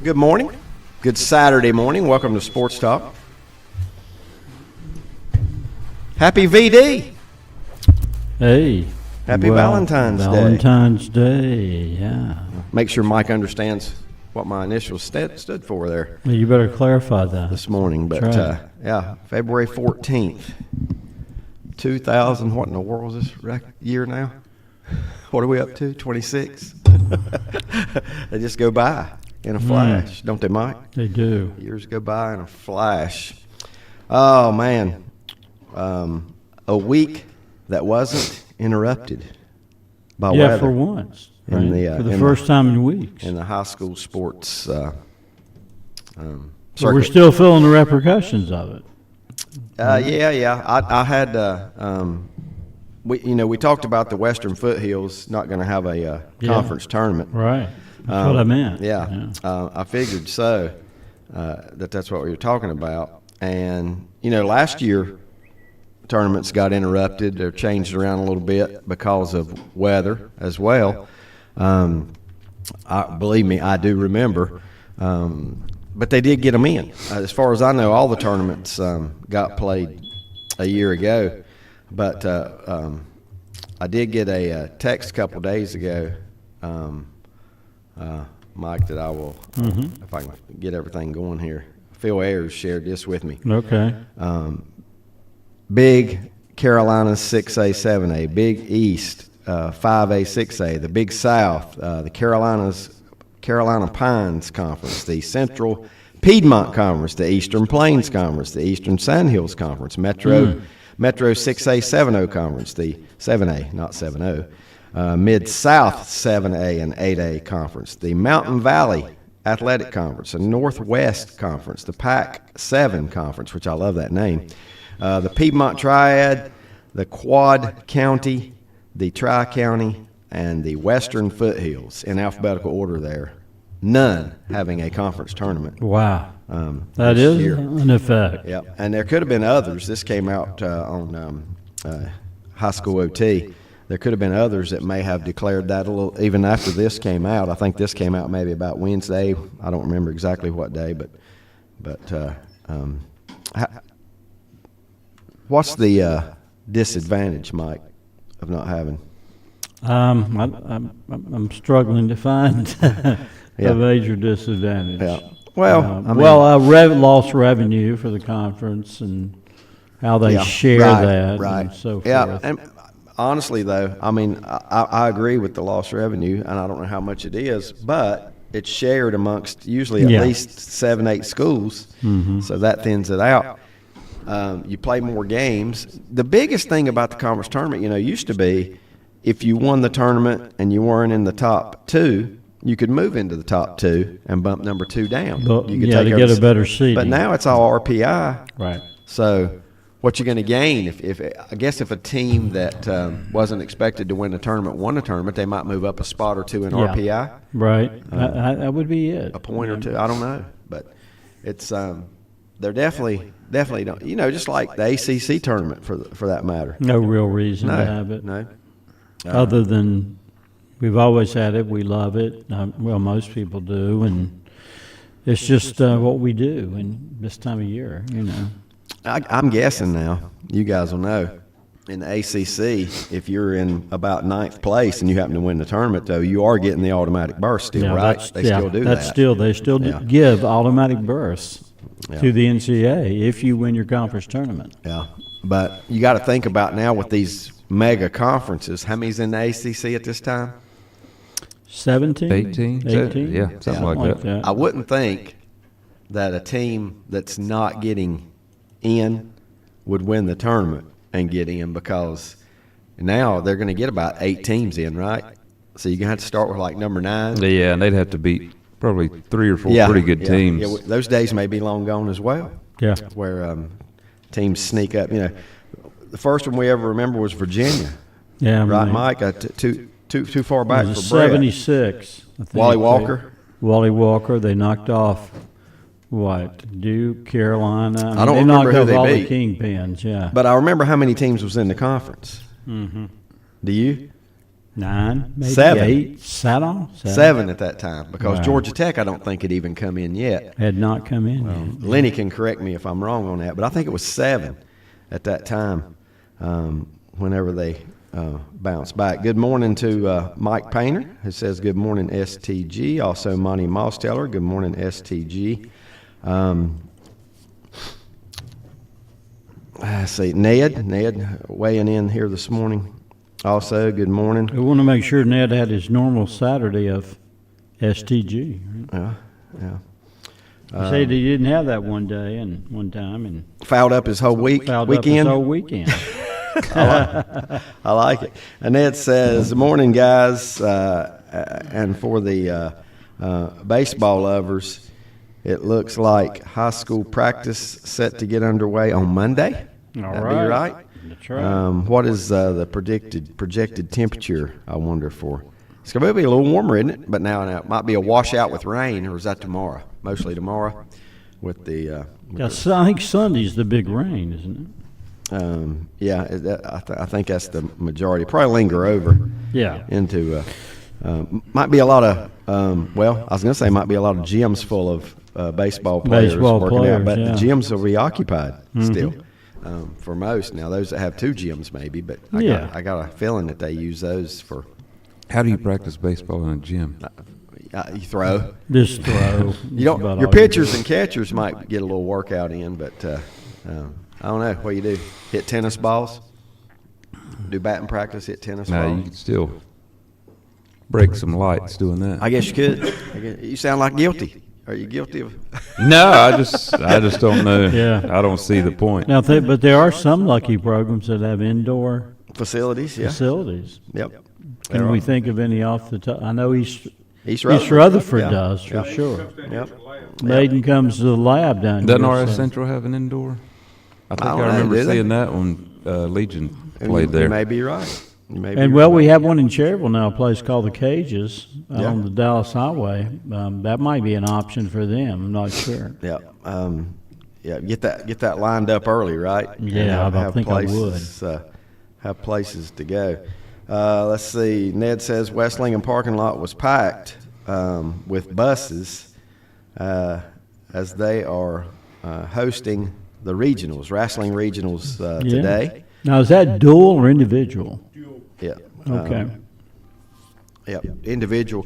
Good morning. Good Saturday morning. Welcome to Sports Talk. Happy VD. Hey. Happy Valentine's Day. Valentine's Day, yeah. Make sure Mike understands what my initials stood for there Well, you better clarify that. this morning. But, right. February 14th, 2000. What in the world is this year now? What are we up to? 26? They just go by in a flash, don't they, Mike? They do. Years go by in a flash. Oh, man. A week that wasn't interrupted by weather. Yeah, for once. Right? For the first time in weeks. In the high school sports So circuit. we're still feeling the repercussions of it. I had we talked about the Western Foothills not going to have a conference tournament. Right. That's what I meant. I figured so, that's what we were talking about. And, last year tournaments got interrupted or changed around a little bit because of weather as well. Believe me, I do remember. But they did get them in. As far as I know, all the tournaments got played a year ago. But I did get a text a couple days ago, Mike, that I will, if I can get everything going here. Phil Ayers shared this with me. Okay. Big Carolinas 6A, 7A, Big East 5A, 6A, the Big South, the Carolina Pines Conference, the Central Piedmont Conference, the Eastern Plains Conference, the Eastern Sandhills Conference, Metro 6A, 7O Conference, the 7A, not 7O, Mid-South 7A and 8A Conference, the Mountain Valley Athletic Conference, the Northwest Conference, the Pac-7 Conference, which I love that name, the Piedmont Triad, the Quad County, the Tri-County, and the Western Foothills in alphabetical order there. None having a conference tournament. Wow. That is an effect. Yeah, and there could have been others. This came out on High School OT. There could have been others that may have declared that a little, even after this came out. I think this came out maybe about Wednesday. I don't remember exactly what day, but what's the disadvantage, Mike, of not having? I'm struggling to find a major disadvantage. Yeah. Well, lost revenue for the conference and how they share that and so forth. Yeah, and honestly, though, I agree with the lost revenue, and I don't know how much it is, but it's shared amongst usually at least 7-8 schools, so that thins it out. You play more games. The biggest thing about the conference tournament, used to be if you won the tournament and you weren't in the top two, you could move into the top two and bump number two down. You could to get a better seed. But now it's all RPI. Right. So what you're going to gain, if a team that wasn't expected to win a tournament won a tournament, they might move up a spot or two in RPI. Right. That would be it. A point or two. I don't know. But it's they're definitely don't. Just like the ACC tournament for that matter. No real reason to have it. No. Other than we've always had it, we love it. Most people do, and it's just what we do in this time of year, I'm guessing now, you guys will know, in the ACC, if you're in about 9th place and you happen to win the tournament, though, you are getting the automatic berth still, right? They still do that. They still give automatic berths to the NCAA if you win your conference tournament. Yeah, but you got to think about now with these mega conferences, how many's in the ACC at this time? 17? 18? Yeah, something like that. I wouldn't think that a team that's not getting in would win the tournament and get in, because now they're going to get about 8 teams in, right? So you're going to have to start with like number 9. Yeah, and they'd have to beat probably 3 or 4 pretty good teams. Yeah, those days may be long gone as well. Yeah. Where teams sneak up. The first one we ever remember was Virginia. Yeah. Right, Mike? Too far back for Brett. 76. I think. Wally Walker. They knocked off Duke, Carolina. I don't remember who they beat. All the kingpins, yeah. But I remember how many teams was in the conference. Mm-hmm. Do you? 9, maybe 7. 8, sat on? 7 at that time, because Wow. Georgia Tech, I don't think, had even come in yet. Had not come in yet. Lenny can correct me if I'm wrong on that, but I think it was 7 at that time, whenever they bounced back. Good morning to Mike Painter, who says good morning, STG. Also, Monty Mosteller, good morning, STG. I see Ned weighing in here this morning. Also, good morning. We want to make sure Ned had his normal Saturday of STG. Right? Yeah. He said he didn't have that one time, and Fouled up his whole fouled up weekend. his whole weekend. I like it. And Ned says, morning, guys. And for the baseball lovers, it looks like high school practice set to get underway on Monday. All That'd right. be right. That's right. What is the projected temperature, I wonder, for? It's going to be a little warmer, isn't it? But now it might be a washout with rain, or is that tomorrow? Mostly tomorrow with the I think Sunday's the big rain, isn't I think that's the majority. Probably linger over it? Yeah. into might be a lot of I was going to say might be a lot of gyms full of baseball players working out, but yeah. the gyms will be occupied still for most. Now those that have 2 gyms maybe, but I got a feeling that they use those for. How do you practice baseball in a gym? You throw. Just throw. You don't. About Your all you pitchers do. and catchers might get a little workout in, but I don't know. What do you do? Hit tennis balls? Do batting practice? Hit tennis No, balls? you can still break some lights doing that. I guess you could. You sound like guilty. Are you guilty of? No, I just don't know. Yeah. I don't see the point. Now, but there are some lucky programs that have indoor Facilities, yeah. facilities. Yep. Can we think of any off the top? I know East Rutherford, Rutherford yeah. does, for Yeah. sure. Yep. Maiden comes to the lab down Doesn't here. RS so- Central have an indoor? I think I I, don't know, remember do they? seeing that when Legion played You there. may be right. You may be And right. well, we have one in Cherryville now, a place called the Cages Yeah. on the Dallas Highway. That might be an option for them. I'm not sure. Yeah. Get that lined up early, right? And Yeah, I think I places, have places to go. Let's see. Ned says West Lincoln parking lot was packed with buses as they are hosting the regionals, wrestling regionals today. Now, is that dual or individual? Yeah. Okay. Yeah. Individual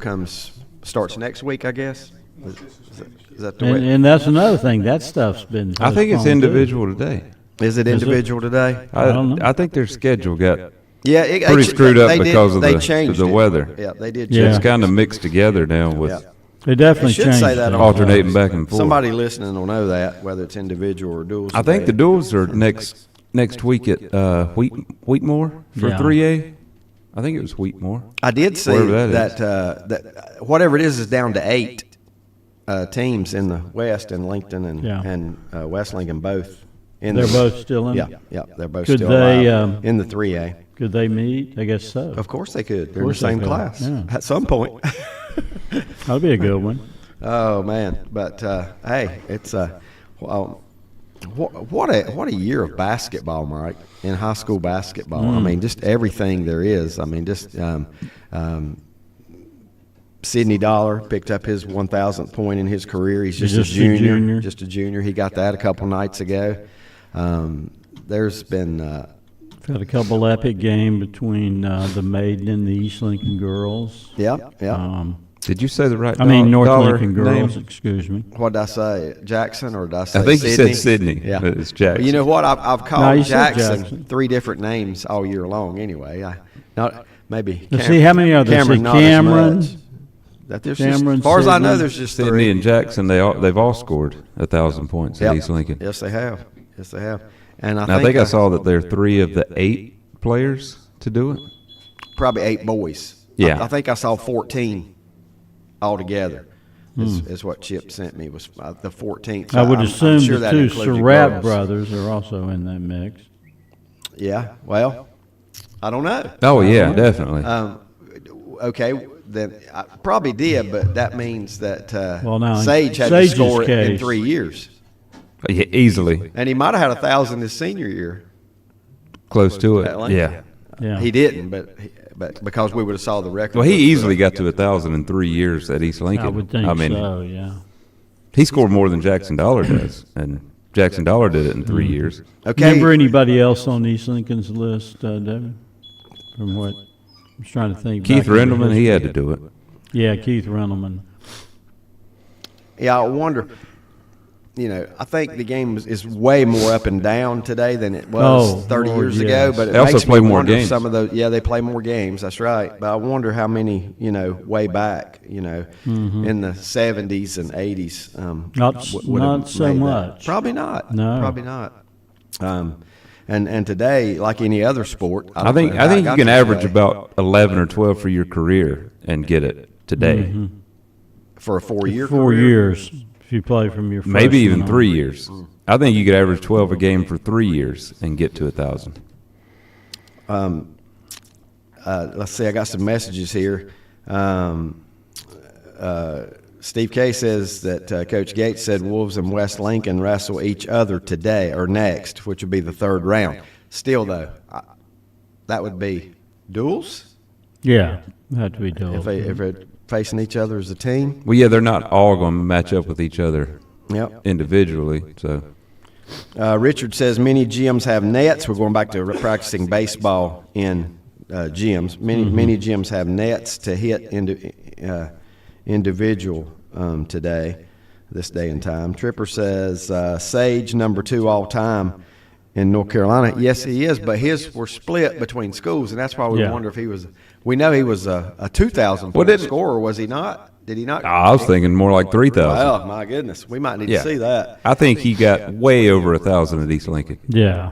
starts next week, I guess. Is that the way? And that's another thing. That stuff's been. I think it's postponed, too. individual today. Is it individual today? I don't know. I think their schedule got Yeah, pretty screwed up because of they the changed it. weather. Yeah, they did. Yeah. Change It's kind of mixed together now with Yeah. They definitely They should changed say that it. on- alternating back and forth. Somebody listening will know that, whether it's individual or duals. I think the duels are next week at Wheatmore for Yeah. 3A. I think it was Wheatmore. I did see Wherever that is. that whatever it is down to 8 teams in the West, and Lincoln and West Lincoln both. They're both still in Yeah, it? yeah, they're both Could still they, alive in the 3A. Could they meet? I guess so. Of course they could. They're in the course they same could, class yeah. at some point. That'll be a good one. Oh man! But hey, it's what a year of basketball, Mike, in high school basketball. I mean, just everything there is. I mean, just Sidney Dollar picked up his 1,000th point in his career. He's just a junior. Just a junior. He got that a couple nights ago. There's been Had a couple epic game between the Maiden and the East Lincoln girls. yeah. Did you say the right? I mean North dollar Lincoln girls. name? Excuse me. What did I say? Jackson, or did I say I think Sydney? you said Sydney. Yeah, But it's Jackson. Well, you know what? I've No, called you said Jackson, Jackson. 3 different names all year long. Anyway, maybe. Let's see, how many are there? Cameron, Say not as Cameron. much. That there's just, Cameron, as far as I know, Sydney. there's just Sydney 3. and Jackson, they've all scored 1,000 points Yep. at East Lincoln. Yes, they have. Yes, they have. And And I think I saw that there are 3 of the 8 players to do it. probably 8 boys. Yeah. I think I saw 14 altogether. Is what Chip sent me, was the 14th. So I would I'm assume sure the that 2 included Surratt girls. brothers are also in that mix. Yeah. Well, I don't know. Oh yeah, definitely. Okay, then I probably did, but that means that Well, now, Sage had Sage's to score it in case- 3 years, Yeah, easily and he might have had 1,000 his senior year. close to At it. Lincoln. Yeah. Yeah. He didn't, but because we would have saw the record. Well, he easily got to 1,000 in 3 years at East Lincoln. I would think so, yeah. He scored more than Jackson Dollar does, and Jackson Dollar did it in 3 years. Okay. Remember anybody else on East Lincoln's list, Devin? From what I was trying to think. Keith back into Rendelman, he history. had to do it. Yeah, Keith Rendelman. Yeah, I wonder. I think the game is way more up and down today than it was 30 Lord, years yes. ago. But it They also makes play me more wonder if games. Some of those, yeah, they play more games. That's right. But I wonder how many, way back, in the 70s and 80s. would have Not so made that. much. Probably not. No. Probably not. And today, like any other sport, I think you can average about 11 or 12 for your career and get it today. for a 4-year 4 career. years if you play from your Maybe even freshman 3 on. years. I think you could average 12 a game for 3 years and get to 1,000. Let's see, I got some messages here. Steve K says that Coach Gates said Wolves and West Lincoln wrestle each other today or next, which would be the third round. Still, though, that would be duels Yeah, had to be dual. if they're facing each other as a team. Well, yeah, they're not all going to match up with each other Yep. individually. So Richard says many gyms have nets. We're going back to practicing baseball in gyms. Many gyms have nets to hit individual today, this day and time. Tripper says Sage number 2 all time in North Carolina. Yes, he is, but his were split between schools, and that's why we Yeah. wonder if he was. We know he was a 2,000 Well, point didn't- scorer, was he not? Did he not? I was thinking more like 3,000. Well, my goodness, we might need Yeah. to see that. I think he got way over 1,000 at East Lincoln. Yeah.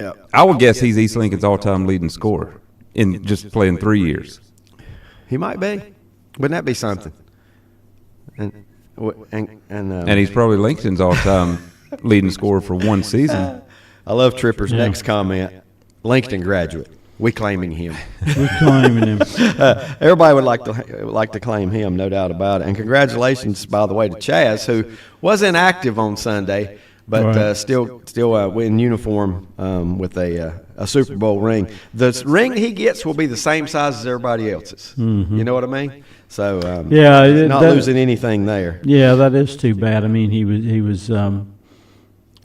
Yeah. I would guess he's East Lincoln's all-time leading scorer in just playing 3 years. He might be. Wouldn't that be something? And And he's probably Lincoln's all-time leading scorer for one season. I love Tripper's Yeah. next comment. Lincoln graduate. We claiming him. We're claiming him. Everybody would like to claim him, no doubt about it. And congratulations, by the way, to Chaz, who was inactive on Sunday, but Right. still in uniform with a Super Bowl ring. The ring he gets will be the same size as everybody else's. You know what I mean? So Yeah, not that- losing anything there. Yeah, that is too bad. I mean, he was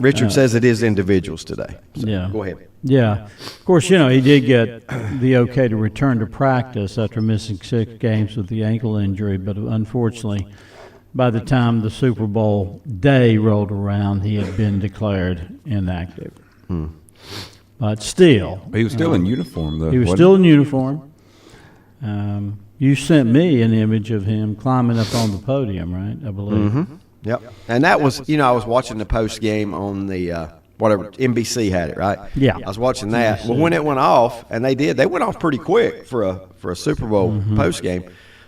Richard says it is individuals today. So Yeah. Go ahead. Yeah. Of course, he did get the okay to return to practice after missing 6 games with the ankle injury, but unfortunately, by the time the Super Bowl day rolled around, he had been declared inactive. But still, He was still in uniform, though. he was wasn't still in uniform. You sent me an image of him climbing up on the podium, right? I believe. Yep. And that was, I was watching the post game on the whatever NBC had it, right? Yeah. I was watching that. Well, when it went off, and they went off pretty quick for a Super Bowl post game.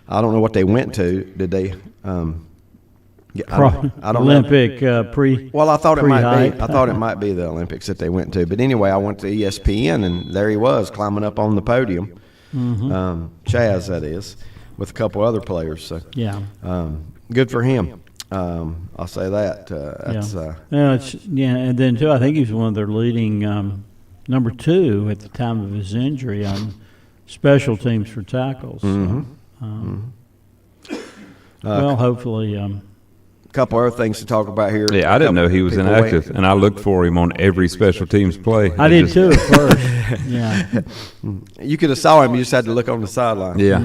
I don't know what they went to. Did they? I don't know. Olympic pre. Well, I thought it might pre-hype. be. I thought it might be the Olympics that they went to. But anyway, I went to ESPN, and there he was climbing up on the podium. Chaz, that is, with a couple other players. So Yeah. good for him. I'll say that. That's And then too, I think he was one of their leading number 2 at the time of his injury on special teams for tackles. So, well, hopefully, a couple other things to talk about here. Yeah, I didn't know he was People inactive, and I looked for him on every special teams play. I did too at first. Yeah, You could have saw him. You just had to look on the sideline. Yeah.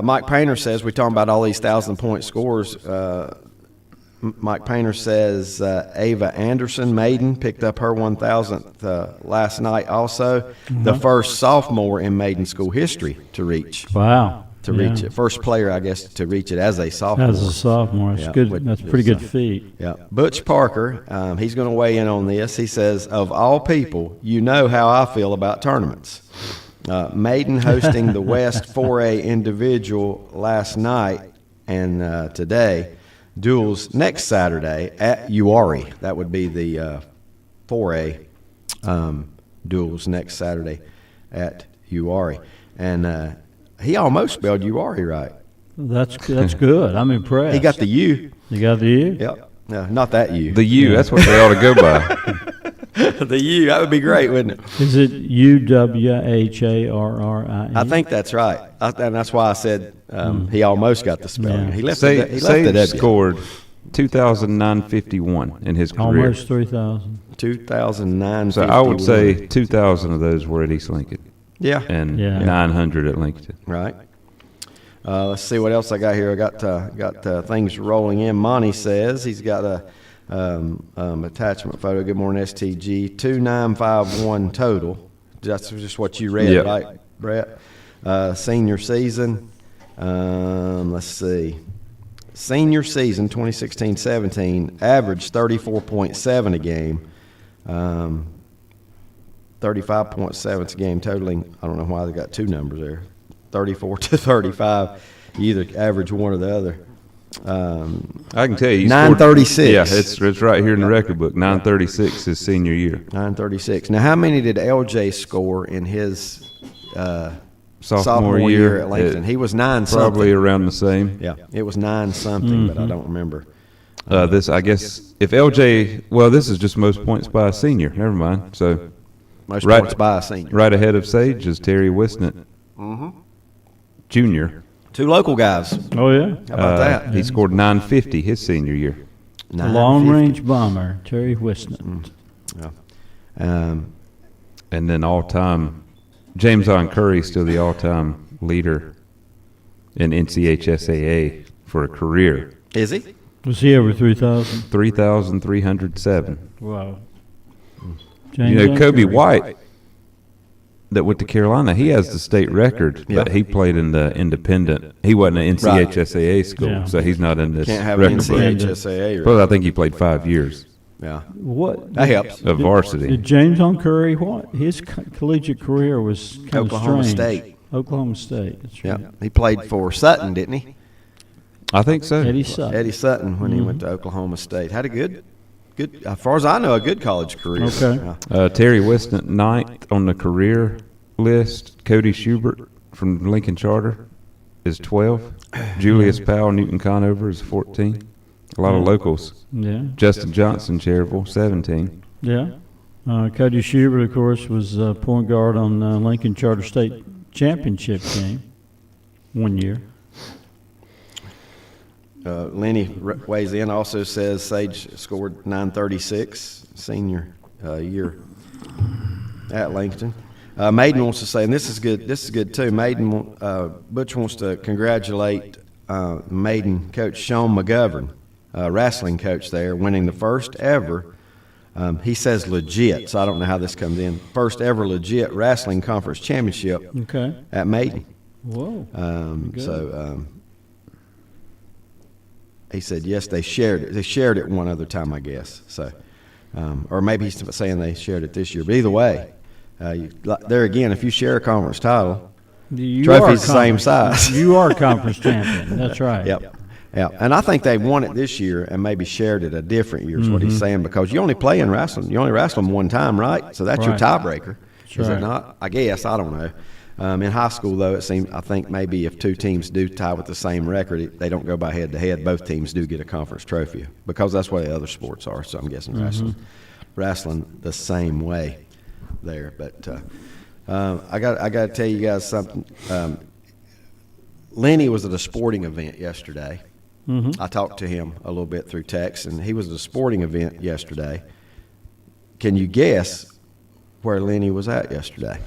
Mike Painter says, we're talking about all these 1,000-point scores. Mike Painter says Ava Anderson, Maiden, picked up her 1,000th last night also. The first sophomore in Maiden school history to reach wow. reach it. First player, I guess, to reach it as a sophomore. As a sophomore, it's Yeah, good. with That's a pretty this, good feat. Yeah. Butch Parker, he's going to weigh in on this. He says, of all people, you know how I feel about tournaments. Maiden hosting the West 4A individual last night and today. Duels next Saturday at Uwharrie. That would be the 4A duels next Saturday at Uwharrie. And he almost spelled Uwharrie right. That's good. I'm impressed. He got the U. You got the U? Yep. No, not that U. The U, that's what they ought to go by. The U, that would be great, wouldn't it? Is it UWHARRIE? I think that's right. And that's why I said he almost got the spelling. Yeah. He left the Sage W. scored 2,951 in his career. Almost 3,000. 2009. So I would say 2,000 of those were at East Lincoln Yeah. and Yeah. 900 at Lincoln. Right. Let's see what else I got here. I got things rolling in. Monty says he's got a attachment photo. Good morning, STG. 2951 total. That's just what you read, Yep. right, Brett? Senior season. Let's see. Senior season 2016-17 averaged 34.7 a game. 35.7 a game totaling. I don't know why they got two numbers there. 34 to 35. You either average one or the other. I can tell you. 936. Yeah, it's right here in the record book. 936 his senior year. 936. Now, how many did LJ score in his sophomore year at Langston? He was 9 something. Probably around the same. Yeah, it was 9 something, but I don't remember. This, I guess, if LJ, well, this is just most points by a senior. Never mind. So Most right- points by a senior. right ahead of Sage is Terry Wisnett, Junior. Two local guys. Oh, yeah. How about that? He scored 950 his senior year. The long-range bomber, Terry Wisnett. Yeah. And then all-time, James On Curry still the all-time leader in NCHSAA for a career. Is he? Was he over 3,000? 3,307. Wow. You know, Kobe White, that went to Carolina, he has the state record, but Yeah. he played in the independent. He wasn't an NCHSAA school, Yeah. so he's not in this Can't have an record book. NCHSAA. But I think he played 5 years Yeah. What? That helps. of varsity. Did James on Curry, what? His collegiate career was kind Oklahoma of strange. State. Oklahoma State, that's right. Yeah. He played for Sutton, didn't he? I think so. Eddie Sutton. Eddie Sutton when he went to Oklahoma State. Had a good, as far as I know, a good college career. Okay. Yeah. Terry Wisnett, 9th on the career list. Cody Schubert from Lincoln Charter is 12. Julius Powell, Newton Conover is 14. A lot of locals. Yeah. Justin Johnson, Cherryville, 17. Yeah. Cody Schubert, of course, was point guard on Lincoln Charter State Championship game 1 year. Lenny weighs in, also says Sage scored 936 senior year at Langston. Maiden wants to say, and this is good too. Maiden, Butch wants to congratulate Maiden coach Sean McGovern, wrestling coach there, winning the first ever. He says legit, so I don't know how this comes in. First ever legit wrestling conference championship Okay. at Maiden. Whoa. So he said yes, they shared it. They shared it one other time, I guess. So, or maybe he's saying they shared it this year. But either way, there again, if you share a conference title, You trophy's are the same size. You are conference champion. That's right. Yep. Yeah, and I think they won it this year and maybe shared it a different year is what he's saying, because you only play in wrestling. You only wrestle them one time, right? So that's your Right. tiebreaker. That's Is right. it not? I guess. I don't know. In high school, though, it seems, I think maybe if two teams do tie with the same record, they don't go by head-to-head. Both teams do get a conference trophy because that's what the other sports are. So I'm guessing wrestling the same way there. But I got to tell you guys something. Lenny was at a sporting event yesterday. I talked to him a little bit through text, and he was at a sporting event yesterday. Can you guess where Lenny was at yesterday?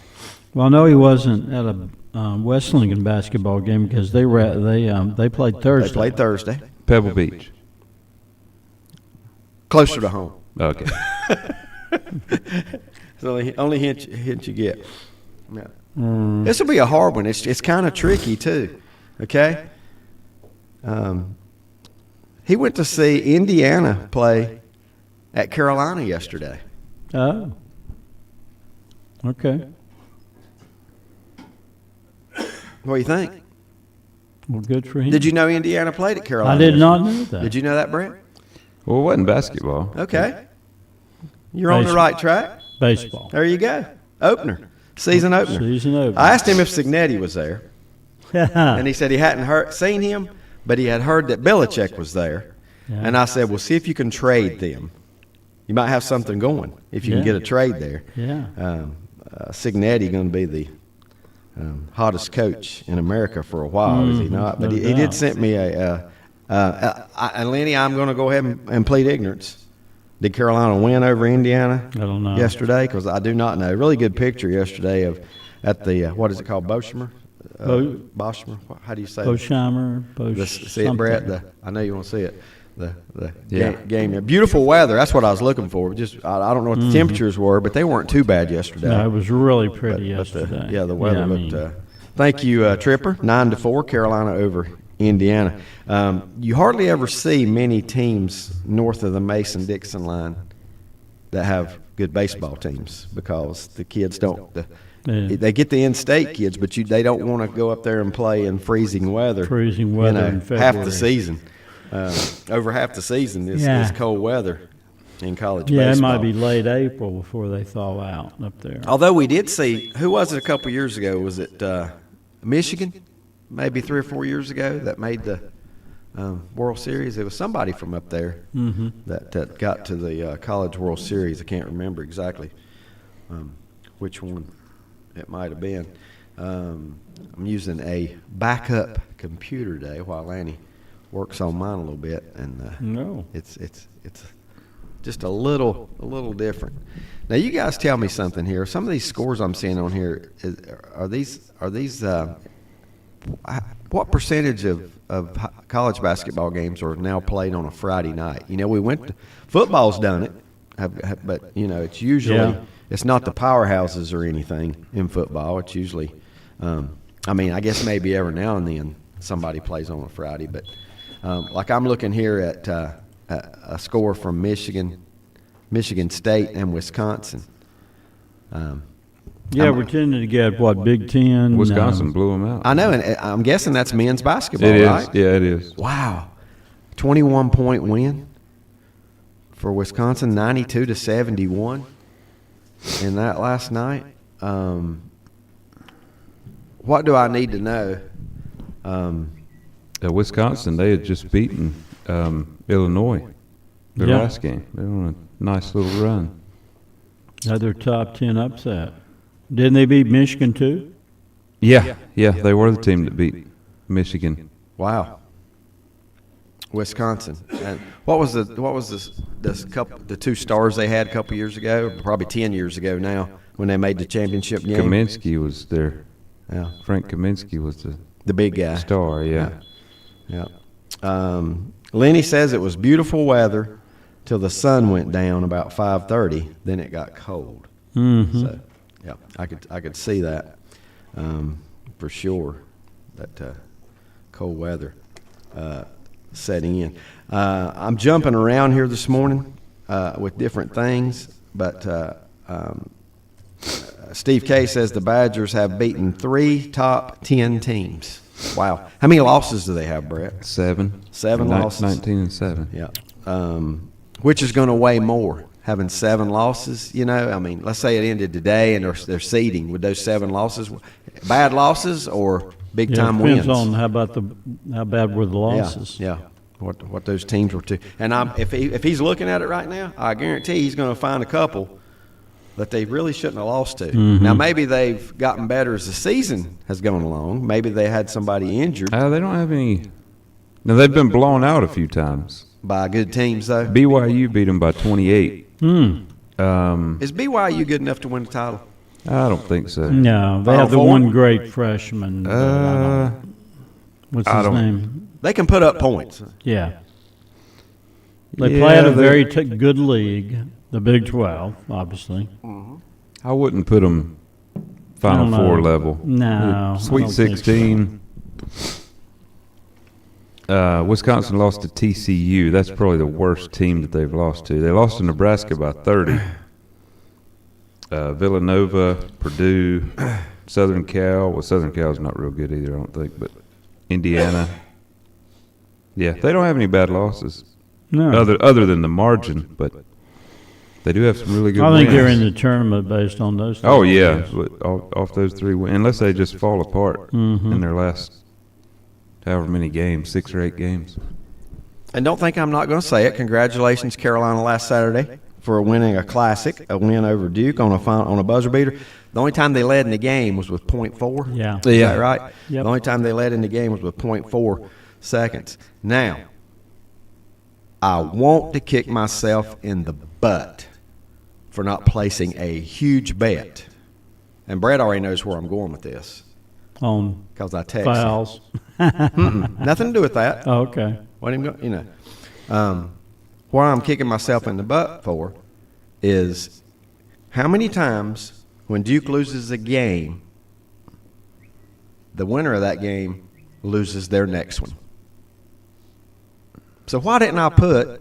Well, I know he wasn't at a West Lincoln basketball game because they played Thursday. They played Thursday. Pebble Beach. Closer to home. Okay. It's the only hint you get. Yeah. This will be a hard one. It's kind of tricky too. Okay. He went to see Indiana play at Carolina yesterday. Oh. Okay. What do you think? Well, good for him. Did you know Indiana played at Carolina? I did yesterday? not know that. Did you know that, Brent? Well, it wasn't basketball. Okay. You're on the right track. Baseball. There you go. Opener. Season opener. Season opener. I asked him if Signetti was there, and he said he hadn't seen him, but he had heard that Belichick was there. Yeah. And I said, well, see if you can trade them. you might have something going if you can Yeah. get a trade there. Yeah. Signetti going to be the hottest coach in America for a while, is he not? But no he did doubt. send me and Lenny, I'm going to go ahead and plead ignorance. Did Carolina win over Indiana I don't know. yesterday? Because I do not know. Really good picture yesterday at the what is it called, Boschmer? Boschmer. How do you say it? Bosheimer. See it, Brett? I know you want to see it. The game. Beautiful weather. That's what I was looking for. Just I don't know what the temperatures were, but they weren't too bad yesterday. No, it was really pretty But yesterday. the weather I looked. mean, Thank you, Tripper. 9-4, Carolina over Indiana. You hardly ever see many teams north of the Mason-Dixon line that have good baseball teams because the kids don't. They get the in-state kids, but they don't want to go up there and play in freezing weather. Freezing weather in February. Half the season. Over half the season is cold weather in college baseball. Yeah, it might be late April before they thaw out up there. Although we did see, who was it a couple years ago? Was it Michigan? Maybe 3 or 4 years ago that made the World Series. It was somebody from up there that got to the College World Series. I can't remember exactly which one it might have been. I'm using a backup computer today while Lanny works on mine a little bit, and No. it's just a little different. Now, you guys tell me something here. Some of these scores I'm seeing on here are these what percentage of college basketball games are now played on a Friday night? You know, football's done it, but you know, it's usually it's not the powerhouses or anything in football. It's usually, I mean, I guess maybe every now and then somebody plays on a Friday, but like I'm looking here at a score from Michigan State and Wisconsin. We're tending to get, Big Ten? Wisconsin blew them out. I know, and I'm guessing that's men's basketball, It is. right? Yeah, it is. Wow. 21-point win for Wisconsin, 92-71 in that last night. What do I need to know? Wisconsin, they had just beaten Illinois their last game. They were on a nice little run. Another top 10 upset. Didn't they beat Michigan too? Yeah, they were the team that beat Michigan. Wow. Wisconsin. And what was the two stars they had a couple years ago? Probably 10 years ago now when they made the championship game. Kaminsky was there. Yeah. Frank Kaminsky was The big guy. star. Yeah. Lenny says it was beautiful weather till the sun went down about 5:30. Then it got cold. Mm-hmm. So, yeah, I could see that for sure. That cold weather setting in. I'm jumping around here this morning with different things, but Steve K says the Badgers have beaten 3 top 10 teams. Wow. How many losses do they have, Brett? 7 losses. 19-7. Yeah. Which is going to weigh more, having 7 losses? You know, I mean, let's say it ended today and they're seeding. Would those 7 losses, bad losses or big time wins? Depends on how bad were the losses. Yeah. What those teams were to. And if he's looking at it right now, I guarantee he's going to find a couple that they really shouldn't have lost to. Mm-hmm. Now, maybe they've gotten better as the season has gone along. Maybe they had somebody injured. They don't have any. Now, they've been blown out a few times. By good teams, though. BYU beat them by 28. Is BYU good enough to win the title? I don't think so. No, they have the one great freshman. What's his name? They can put up points. Yeah. They play at a very good league, the Big 12, obviously. I wouldn't put them Final Four level. No. Sweet 16. Wisconsin lost to TCU. That's probably the worst team that they've lost to. They lost to Nebraska by 30. Villanova, Purdue, Southern Cal. Well, Southern Cal's not real good either, I don't think. But Indiana. Yeah, they don't have any bad losses. No. Other than the margin, but they do have some really good I think wins. they're in the tournament based on those. Oh, yeah, off those 3 wins. Unless they just fall apart in their last however many games, 6 or 8 games. And don't think I'm not going to say it. Congratulations, Carolina, last Saturday. for winning a classic, a win over Duke on a buzzer beater. The only time they led in the game was with .4. Yeah. Is that right? Yep. The only time they led in the game was with .4 seconds. Now, I want to kick myself in the butt for not placing a huge bet. And Brett already knows where I'm going with this. On Because I text fouls. Nothing to do with that. Oh, okay. What am you know? What I'm kicking myself in the butt for is how many times when Duke loses a game, the winner of that game loses their next one. So why didn't I put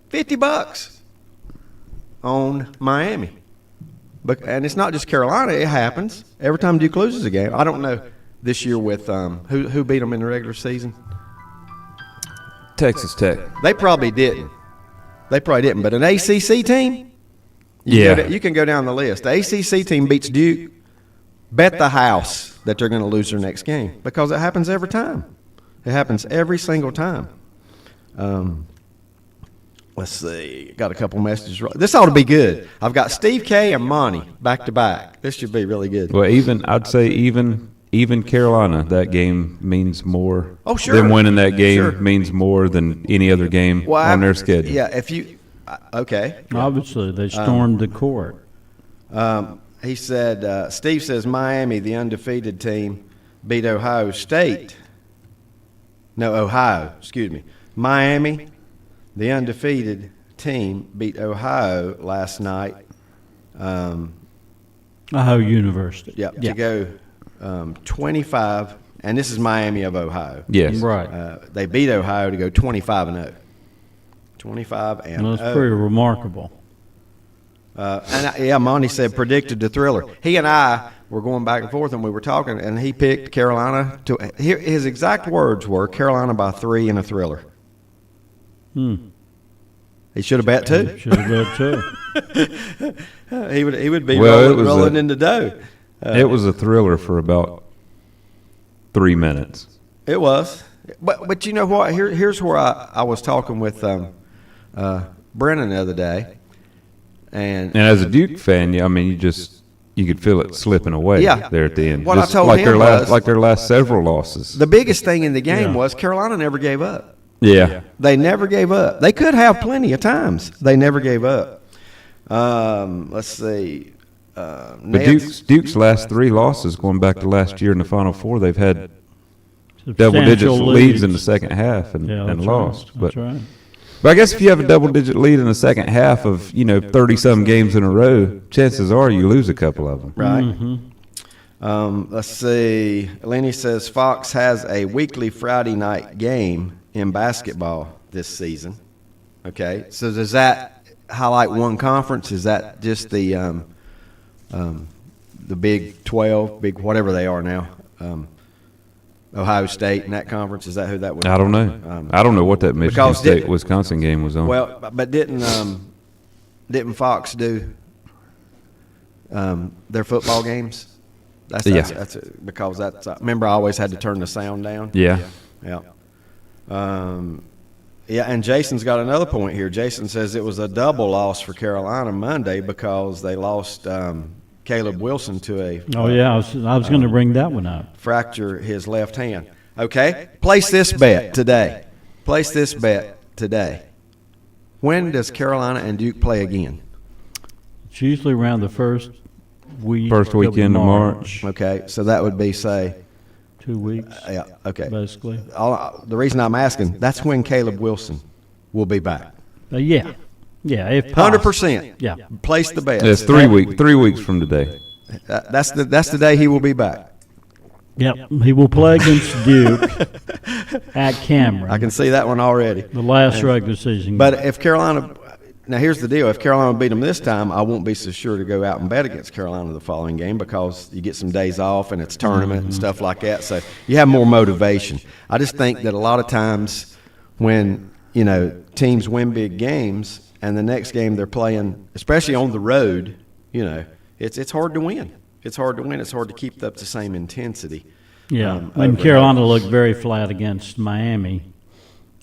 $50 on Miami? And it's not just Carolina; it happens every time Duke loses a game. I don't know this year with who beat them in the regular season. Texas Tech. They probably didn't. But an ACC team, you can go down the list. The ACC team beats Duke. Bet the house that they're going to lose their next game because it happens every time. It happens every single time. Let's see. Got a couple messages. This ought to be good. I've got Steve K and Monty back to back. This should be really good. Well, I'd say even Carolina, that game means more. Oh, sure. Them winning that game Sure. means more than any other game on their schedule. Yeah, if you okay. Obviously, they stormed the court. He said, Steve says Miami, the undefeated team, beat Ohio State. No, Ohio, excuse me. Miami, the undefeated team, beat Ohio last night. Ohio University. Yeah, to go 25, and this is Miami of Ohio. Yes. Right. They beat Ohio to go 25-0. 25-0. Well, that's pretty remarkable. Monty said predicted the thriller. He and I were going back and forth, and we were talking, and he picked Carolina to. His exact words were Carolina by 3 in a thriller. He should have bet 2. Should have bet 2. He would be Well, rolling in the dough. It was a thriller for about 3 minutes. It was, but you know what? Here's where I was talking with Brennan the other day, and as a Duke fan, I mean, you could feel it slipping away there at the end. What I told like him was their last several losses. the biggest thing in the game was Carolina never gave up. Yeah. They never gave up. They could have plenty of times. They never gave up. Let's see. But Duke's last 3 losses, going back to last year in the Final Four, they've had double-digit Substantial leads in the second half and that's lost. Right. That's right. But I guess if you have a double-digit lead in the second half of 30-some games in a row, chances are you lose a couple of them. Right. Mm-hmm. Let's see. Lenny says Fox has a weekly Friday night game in basketball this season. Okay. So does that highlight one conference? Is that just the Big 12, Big whatever they are now? Ohio State in that conference, is that who that would? I don't know. I don't know what that Michigan State-Wisconsin game was on. Well, but didn't Fox do their football games? That's because remember I always had to turn the sound down. Yeah. And Jason's got another point here. Jason says it was a double loss for Carolina Monday because they lost Caleb Wilson to a I was going to bring that one up. fracture his left hand. Okay, place this bet today. When does Carolina and Duke play again? It's usually around the first weekend of March. Okay, so that would be, say, 2 weeks, yeah, okay. basically. The reason I'm asking, that's when Caleb Wilson will be back. Yeah, if possible. 100%. Yeah. Place the bet. It's 3 weeks. 3 weeks from today. That's the day he will be back. Yep, he will play against Duke at Cameron. I can see that one already. The last regular season. But if Carolina, now here's the deal: if Carolina beat them this time, I won't be so sure to go out and bet against Carolina the following game because you get some days off and it's tournament and stuff like that. So you have more motivation. I just think that a lot of times when teams win big games and the next game they're playing, especially on the road, it's hard to win. It's hard to win. It's hard to keep up the same intensity. Yeah, and Carolina looked very flat against Miami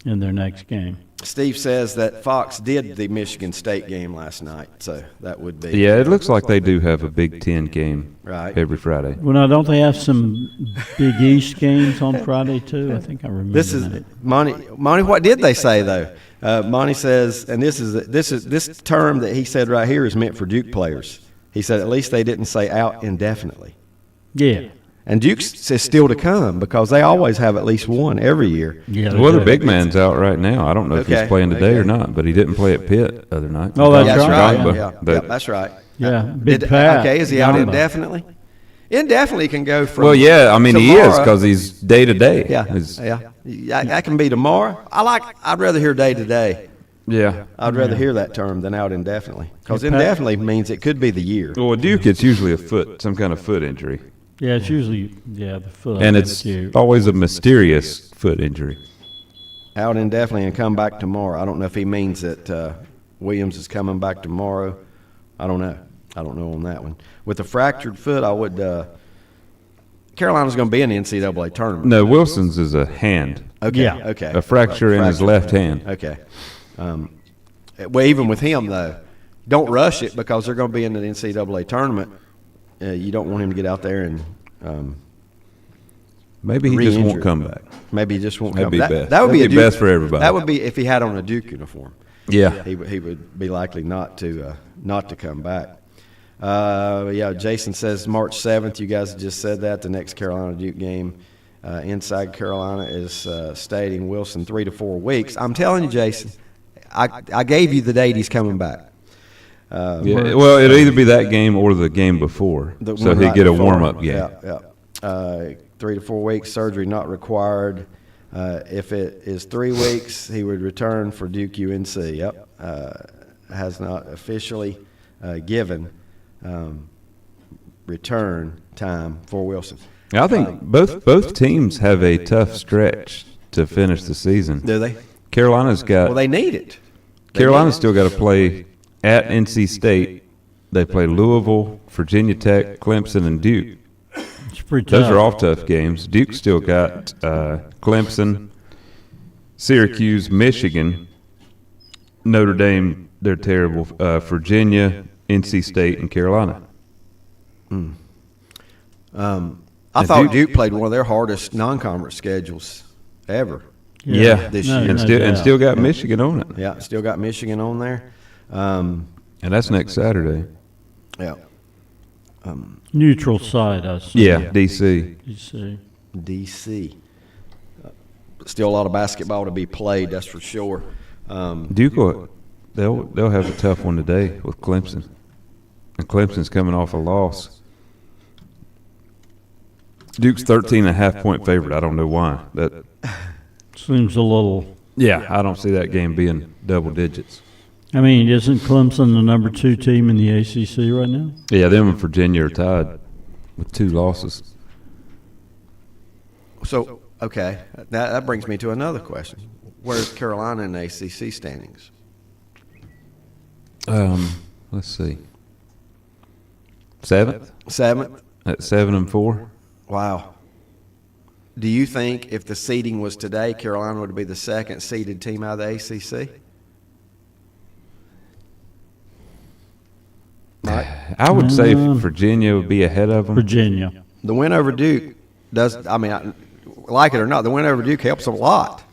in their next game. Steve says that Fox did the Michigan State game last night, so that would be. Yeah, it looks like they do have a Big Ten game Right. every Friday. Well, now, don't they have some Big East games on Friday, too? I think I remember This is that. Monty. What did they say though? Monty says, and this term that he said right here is meant for Duke players. He said at least they didn't say out indefinitely. Yeah. And Duke's is still to come because they always have at least one every year. Yeah. Well, the big man's out right now. I don't know if Okay, he's playing today or okay. not, but he didn't play at Pitt the other night. Oh, that's That's right. right. Yeah. Yeah, that's right. Yeah, Big Did- Pat. Okay, is he out Gamba. indefinitely? Indefinitely can go from. Well, yeah, I mean he is tomorrow- because he's day to day. Yeah, that can be tomorrow. I'd rather hear day to day. Yeah. I'd rather hear that term than out indefinitely because Yeah, Pat- indefinitely means it could be the year. Well, with Duke, it's usually some kind of foot injury, Yeah, it's usually, the foot. and it's huge. always a mysterious foot injury. Out indefinitely and come back tomorrow. I don't know if he means that Williams is coming back tomorrow. I don't know. I don't know on that one. With a fractured foot, I would. Carolina's going to be in the NCAA tournament. No, Wilson's is a hand, Okay. Yeah. Okay. a fracture in his Fractured left foot. hand. Okay. Well, even with him though, don't rush it because they're going to be in the NCAA tournament. You don't want him to get out there and Maybe he just won't re-injured. come back. maybe he just won't That'd come. be That, best. that would That'd be, be a Duke, best for everybody. That would be if he had on a Duke uniform. Yeah. He would be likely not to come back. Yeah, Jason says March 7th. You guys just said that. The next Carolina Duke game inside Carolina is stating Wilson 3 to 4 weeks. I'm telling you, Jason, I gave you the date he's coming back. Yeah, well, it'll either be that game or the game before, The so one he'd right get a before. warm-up game. Yeah. 3 to 4 weeks, surgery not required. If it is 3 weeks, he would return for Duke UNC. Yep. Has not officially given return time for Wilson. I think both teams have a tough stretch to finish the season. Do they? Carolina's got Well, they need it. Carolina's still got to play at NC State. They play Louisville, Virginia Tech, Clemson, and Duke. It's pretty tough. Those are all tough games. Duke's still got Clemson, Syracuse, Michigan, Notre Dame. They're terrible. Virginia, NC State, and Carolina. I thought Duke played one of their hardest non-conference schedules ever. Yeah, This No, year. and no still doubt. still got Michigan on it, Yeah, still got Michigan on there. and that's next Saturday. Yeah, Neutral side, I assume. Yeah, DC. You see. DC. Still a lot of basketball to be played, that's for sure. Duke they'll have a tough one today with Clemson, and Clemson's coming off a loss. Duke's 13.5-point favorite. I don't know why. Seems a little. Yeah, I don't see that game being double digits. I mean, isn't Clemson the number 2 team in the ACC right now? Yeah, them and Virginia are tied with 2 losses. So, okay, that brings me to another question. Where's Carolina in the ACC standings? Let's see. 7th 7th? at 7-4. Wow. Do you think if the seeding was today, Carolina would be the second seeded team out of the ACC? Mike? I would say Virginia would be ahead of them. Virginia. The win over Duke does, I mean, like it or not, the win over Duke helps a lot.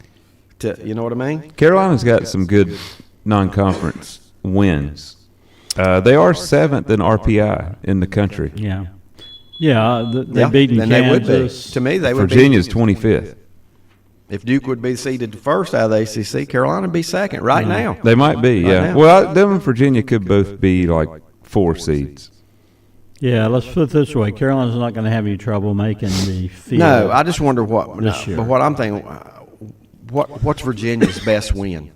You know what I mean? Carolina's got some good non-conference wins. They are 7th in RPI in the country. Yeah. Yeah, they Yeah, beat then they would be. Kansas. To me, they would be. Virginia's 25th. If Duke would be seeded first out of the ACC, Carolina would be second right now. They might be, Right yeah. now. Well, them and Virginia could both be like 4 seeds. Yeah, let's put it this way. Carolina's not going to have any trouble making the field. No, I just wonder what. This year. But what I'm thinking, what's Virginia's best win?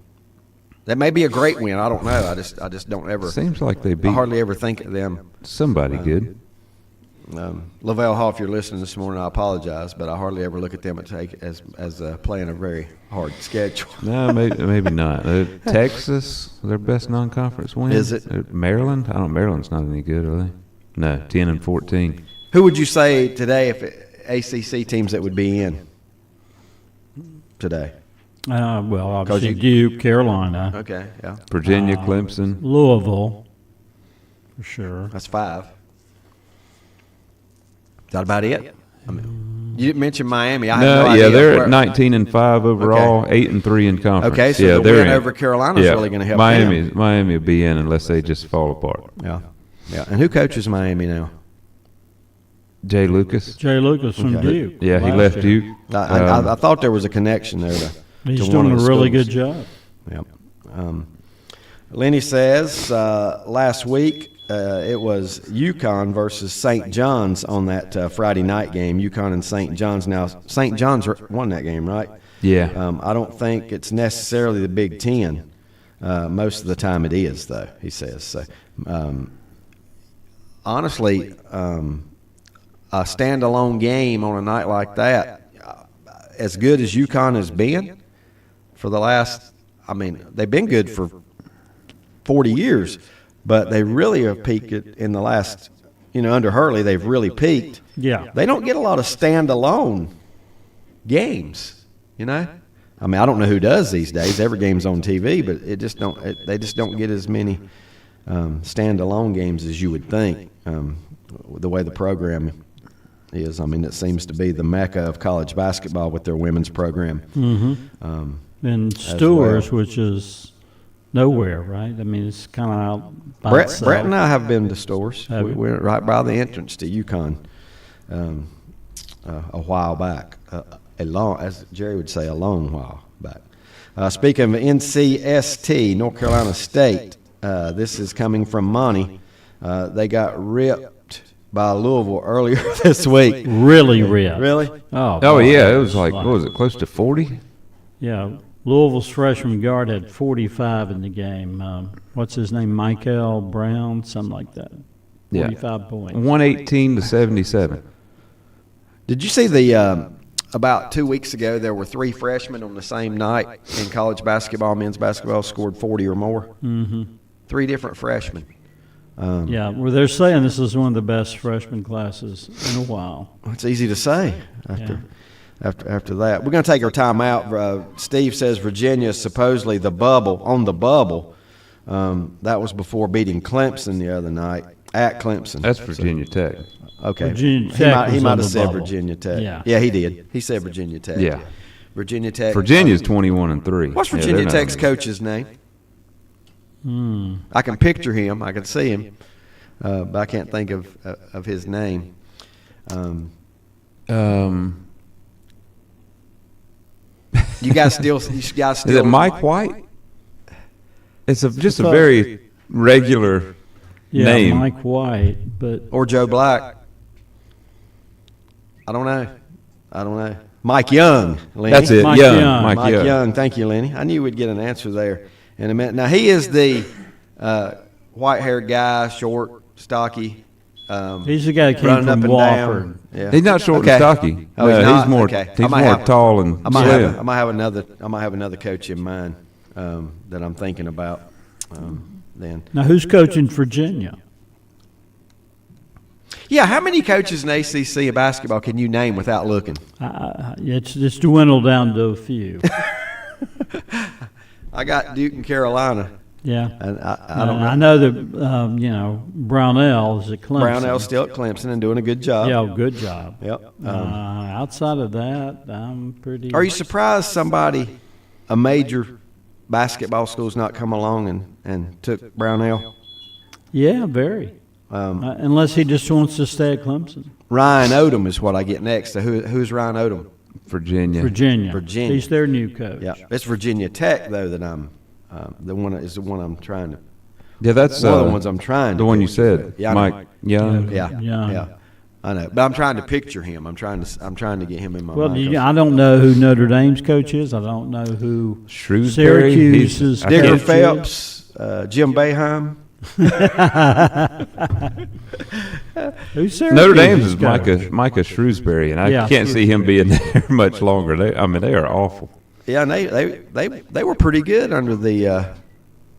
That may be a great win. I don't know. I just don't ever. Seems like they I beat hardly ever think of them. somebody good. Lavelle Hall, if you're listening this morning, I apologize, but I hardly ever look at them as playing a very hard schedule. No, maybe not. Texas, their best non-conference win. Is it? Maryland? I don't. Maryland's not any good, are they? No, 10-14. Who would you say today if ACC teams that would be in today? Well, obviously Duke, Carolina, Okay, yeah, Virginia, Clemson. Louisville, for sure. that's 5. Is that about it? I mean, you didn't mention Miami. I have no No, idea yeah, they're where- at 19-5 overall, 8-3 in conference. Okay, so yeah, the they're win in. over Carolina is really going to help them. Miami will be in unless they just fall apart. Yeah, yeah. And who coaches Miami now? Jay Lucas. Jay Lucas from Okay. Duke. Yeah, he last left year. Duke. I thought there was a connection there. He's to one doing of a the really schools. good job. Yep. Lenny says last week it was UConn versus St. John's on that Friday night game. UConn and St. John's. Now St. John's won that game, right? Yeah. I don't think it's necessarily the Big Ten. Most of the time it is, though, he says. So, honestly, a standalone game on a night like that, as good as UConn has been for the last, I mean, they've been good for 40 years, but they really have peaked in the last, under Hurley, they've really peaked. Yeah. They don't get a lot of standalone games, I mean, I don't know who does these days. Every game's on TV, but they just don't get as many standalone games as you would think. The way the program is, I mean, it seems to be the mecca of college basketball with their women's program. Mm-hmm. And Stewart's, which is nowhere, right? I mean, it's kind of out by itself. Brett and I have been to Stores. Have you? We're right by the entrance to UConn a while back. As Jerry would say, a long while back. Speaking of NCST, North Carolina State, this is coming from Monty. They got ripped by Louisville earlier this week. Really ripped. Really? Oh, Oh, boy, yeah, it was like, what was it, close to 40? Yeah, Louisville's freshman guard had 45 in the game. What's his name? Michael Brown, something like that. Yeah. 45 points. 118 to 77. Did you see the about 2 weeks ago there were 3 freshmen on the same night in college basketball, men's basketball, scored 40 or more? Mm-hmm. 3 different freshmen. Yeah, well, they're saying this is one of the best freshman classes in a while. It's easy to say after that. We're going to take our time out. Steve says Virginia is supposedly on the bubble. That was before beating Clemson the other night at Clemson. That's Virginia Tech. Okay. Virginia Tech He was might on have the said bubble. Virginia Tech. Yeah. He did. He said Virginia Tech. Yeah. Virginia Tech. Virginia's 21-3. What's Yeah, Virginia they're not Tech's very good. coach's name? I can picture him. I can see him, but I can't think of his name. You guys still? Is it Mike White? It's just a very regular Yeah, name. Mike White, but Or Joe Black? I don't know. Mike Young. Lenny. That's it. Mike Young. Young. Mike Young. Thank you, Lenny. I knew we'd get an answer there in a minute. Now, he is the white-haired guy, short, stocky. he's the guy that came running from up and Wofford. down. Yeah. He's not short Okay. and stocky. Oh, he's No, not? he's more. Okay. I He's might more have- tall and I might slim. have another coach in mind that I'm thinking about. Then. Now, who's coaching Virginia? Yeah, how many coaches in ACC of basketball can you name without looking? It's dwindled down to a few. I got Duke and Carolina, Yeah. and I don't know. I know that, Brownell is at Clemson. Brownell's still at Clemson and doing a good job. Yeah, good job. Yep. Outside of that, I'm pretty. Are you surprised a major basketball school's not come along and took Brownell? Yeah, very. Unless he just wants to stay at Clemson. Ryan Odom is what I get next. So who's Ryan Odom? Virginia. Virginia. Virginia. He's their new coach. Yeah, it's Virginia Tech though that I'm the one I'm trying to. Yeah, that's One of the ones I'm trying. the to one you picture. said. Yeah, I know. Mike Young. Yeah. I know, but I'm trying to picture him. I'm trying to get him in my Well, mind. I don't know who Notre Dame's coach is. I don't know who Shrewsbury. Syracuse's I can't- Digger coach is. Phelps, Jim Boeheim. Who's Notre Syracuse's Dame's is coach? Micah Shrewsbury, and I Yeah. can't see him being there much longer. They are awful. Yeah, and they were pretty good under the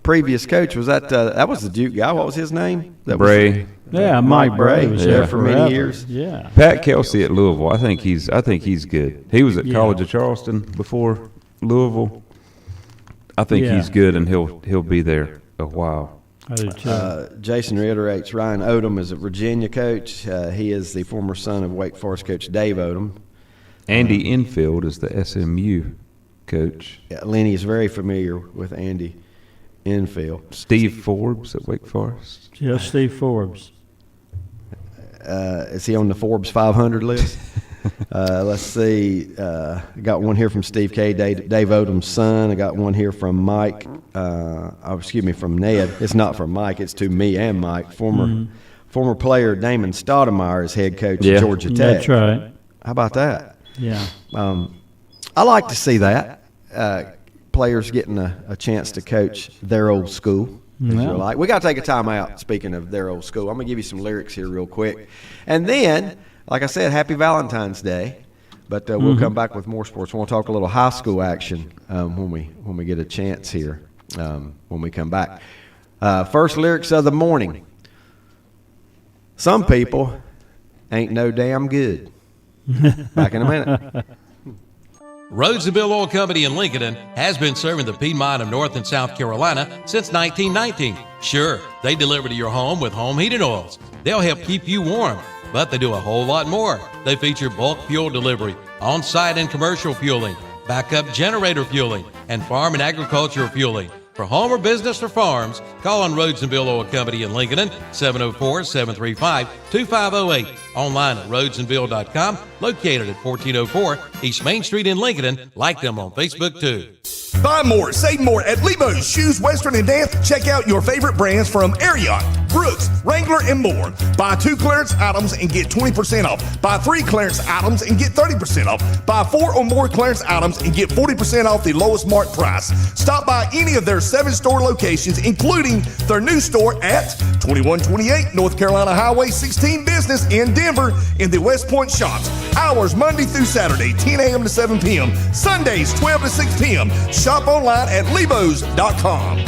previous coach. Was that was the Duke guy? What was his name? That was- Bray. Yeah, Mike Bray was there there for many forever. years. Yeah. Pat Kelsey at Louisville. I think he's good. He was at Yeah. College of Charleston before. Louisville. I think Yeah. he's good, and he'll be there a while. I do too. Jason reiterates Ryan Odom is a Virginia coach. He is the former son of Wake Forest coach Dave Odom. Andy Enfield is the SMU coach. Yeah, Lenny's very familiar with Andy Enfield. Steve Forbes at Wake Forest. Yeah, Steve Forbes. Is he on the Forbes 500 list? Let's see. I got one here from Steve K, Dave Odom's son. I got one here from Mike. From Ned. It's not from Mike. It's to me and Mike. Former player Damon Stoudemire is head coach at Georgia Tech. That's right. How about that? Yeah. I like to see that. Players getting a chance to coach their old school. Yeah. We got to take a time out, speaking of their old school. I'm going to give you some lyrics here real quick. And then, like I said, happy Valentine's Day. But we'll come back with more sports. We'll talk a little high school action when we get a chance here when we come back. First lyrics of the morning. Some people ain't no damn good. Back in a minute. Rhodes and Bill Oil Company in Lincoln has been serving the Piedmont of North and South Carolina since 1919. Sure, they deliver to your home with home heating oils. They'll help keep you warm, but they do a whole lot more. They feature bulk fuel delivery, on-site and commercial fueling, backup generator fueling, and farm and agricultural fueling. For home or business or farms, call on Rhodes and Bill Oil Company in Lincoln, 704-735-2508. Online at rhodesandbill.com, located at 1404 East Main Street in Lincoln. Like them on Facebook too. Buy more, save more at Lebo's Shoes, Western, and Danth. Check out your favorite brands from Ariat, Brooks, Wrangler, and more. Buy 2 clearance items and get 20% off. Buy 3 clearance items and get 30% off. Buy 4 or more clearance items and get 40% off the lowest marked price. Stop by any of their 7 store locations, including their new store at 2128 North Carolina Highway 16 Business in Denver in the West Point Shops. Hours Monday through Saturday, 10 a.m. to 7 p.m. Sundays, 12 to 6 p.m. Shop online at lebos.com.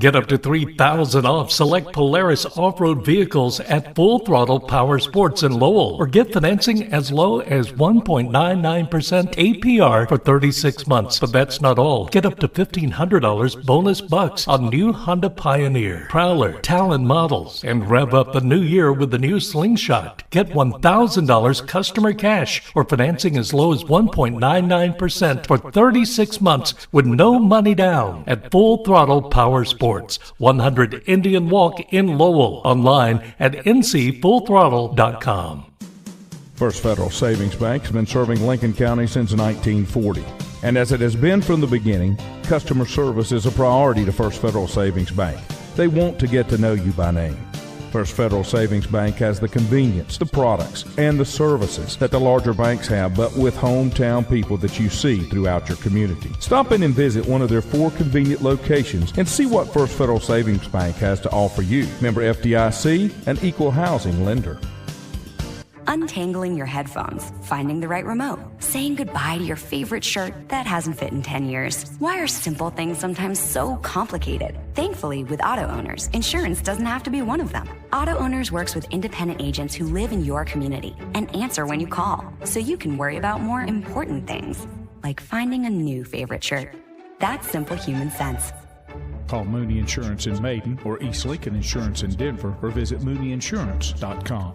Get up to $3,000 off select Polaris off-road vehicles at Full Throttle Power Sports in Lowell, or get financing as low as 1.99% APR for 36 months. But that's not all. Get up to $1,500 bonus bucks on new Honda Pioneer, Prowler, Talon models, and rev up the new year with the new Slingshot. Get $1,000 customer cash, or financing as low as 1.99% for 36 months with no money down at Full Throttle Power Sports. 100 Indian Walk in Lowell. Online at ncfullthrottle.com. First Federal Savings Bank has been serving Lincoln County since 1940. And as it has been from the beginning, customer service is a priority to First Federal Savings Bank. They want to get to know you by name. First Federal Savings Bank has the convenience, the products, and the services that the larger banks have, but with hometown people that you see throughout your community. Stop in and visit one of their 4 convenient locations and see what First Federal Savings Bank has to offer you. Member FDIC, an equal housing lender. Untangling your headphones, finding the right remote, saying goodbye to your favorite shirt that hasn't fit in 10 years. Why are simple things sometimes so complicated? Thankfully, with Auto Owners, insurance doesn't have to be one of them. Auto Owners works with independent agents who live in your community and answer when you call, so you can worry about more important things, like finding a new favorite shirt. That's simple human sense. Call Mooney Insurance in Maiden or East Lincoln Insurance in Denver, or visit mooneyinsurance.com.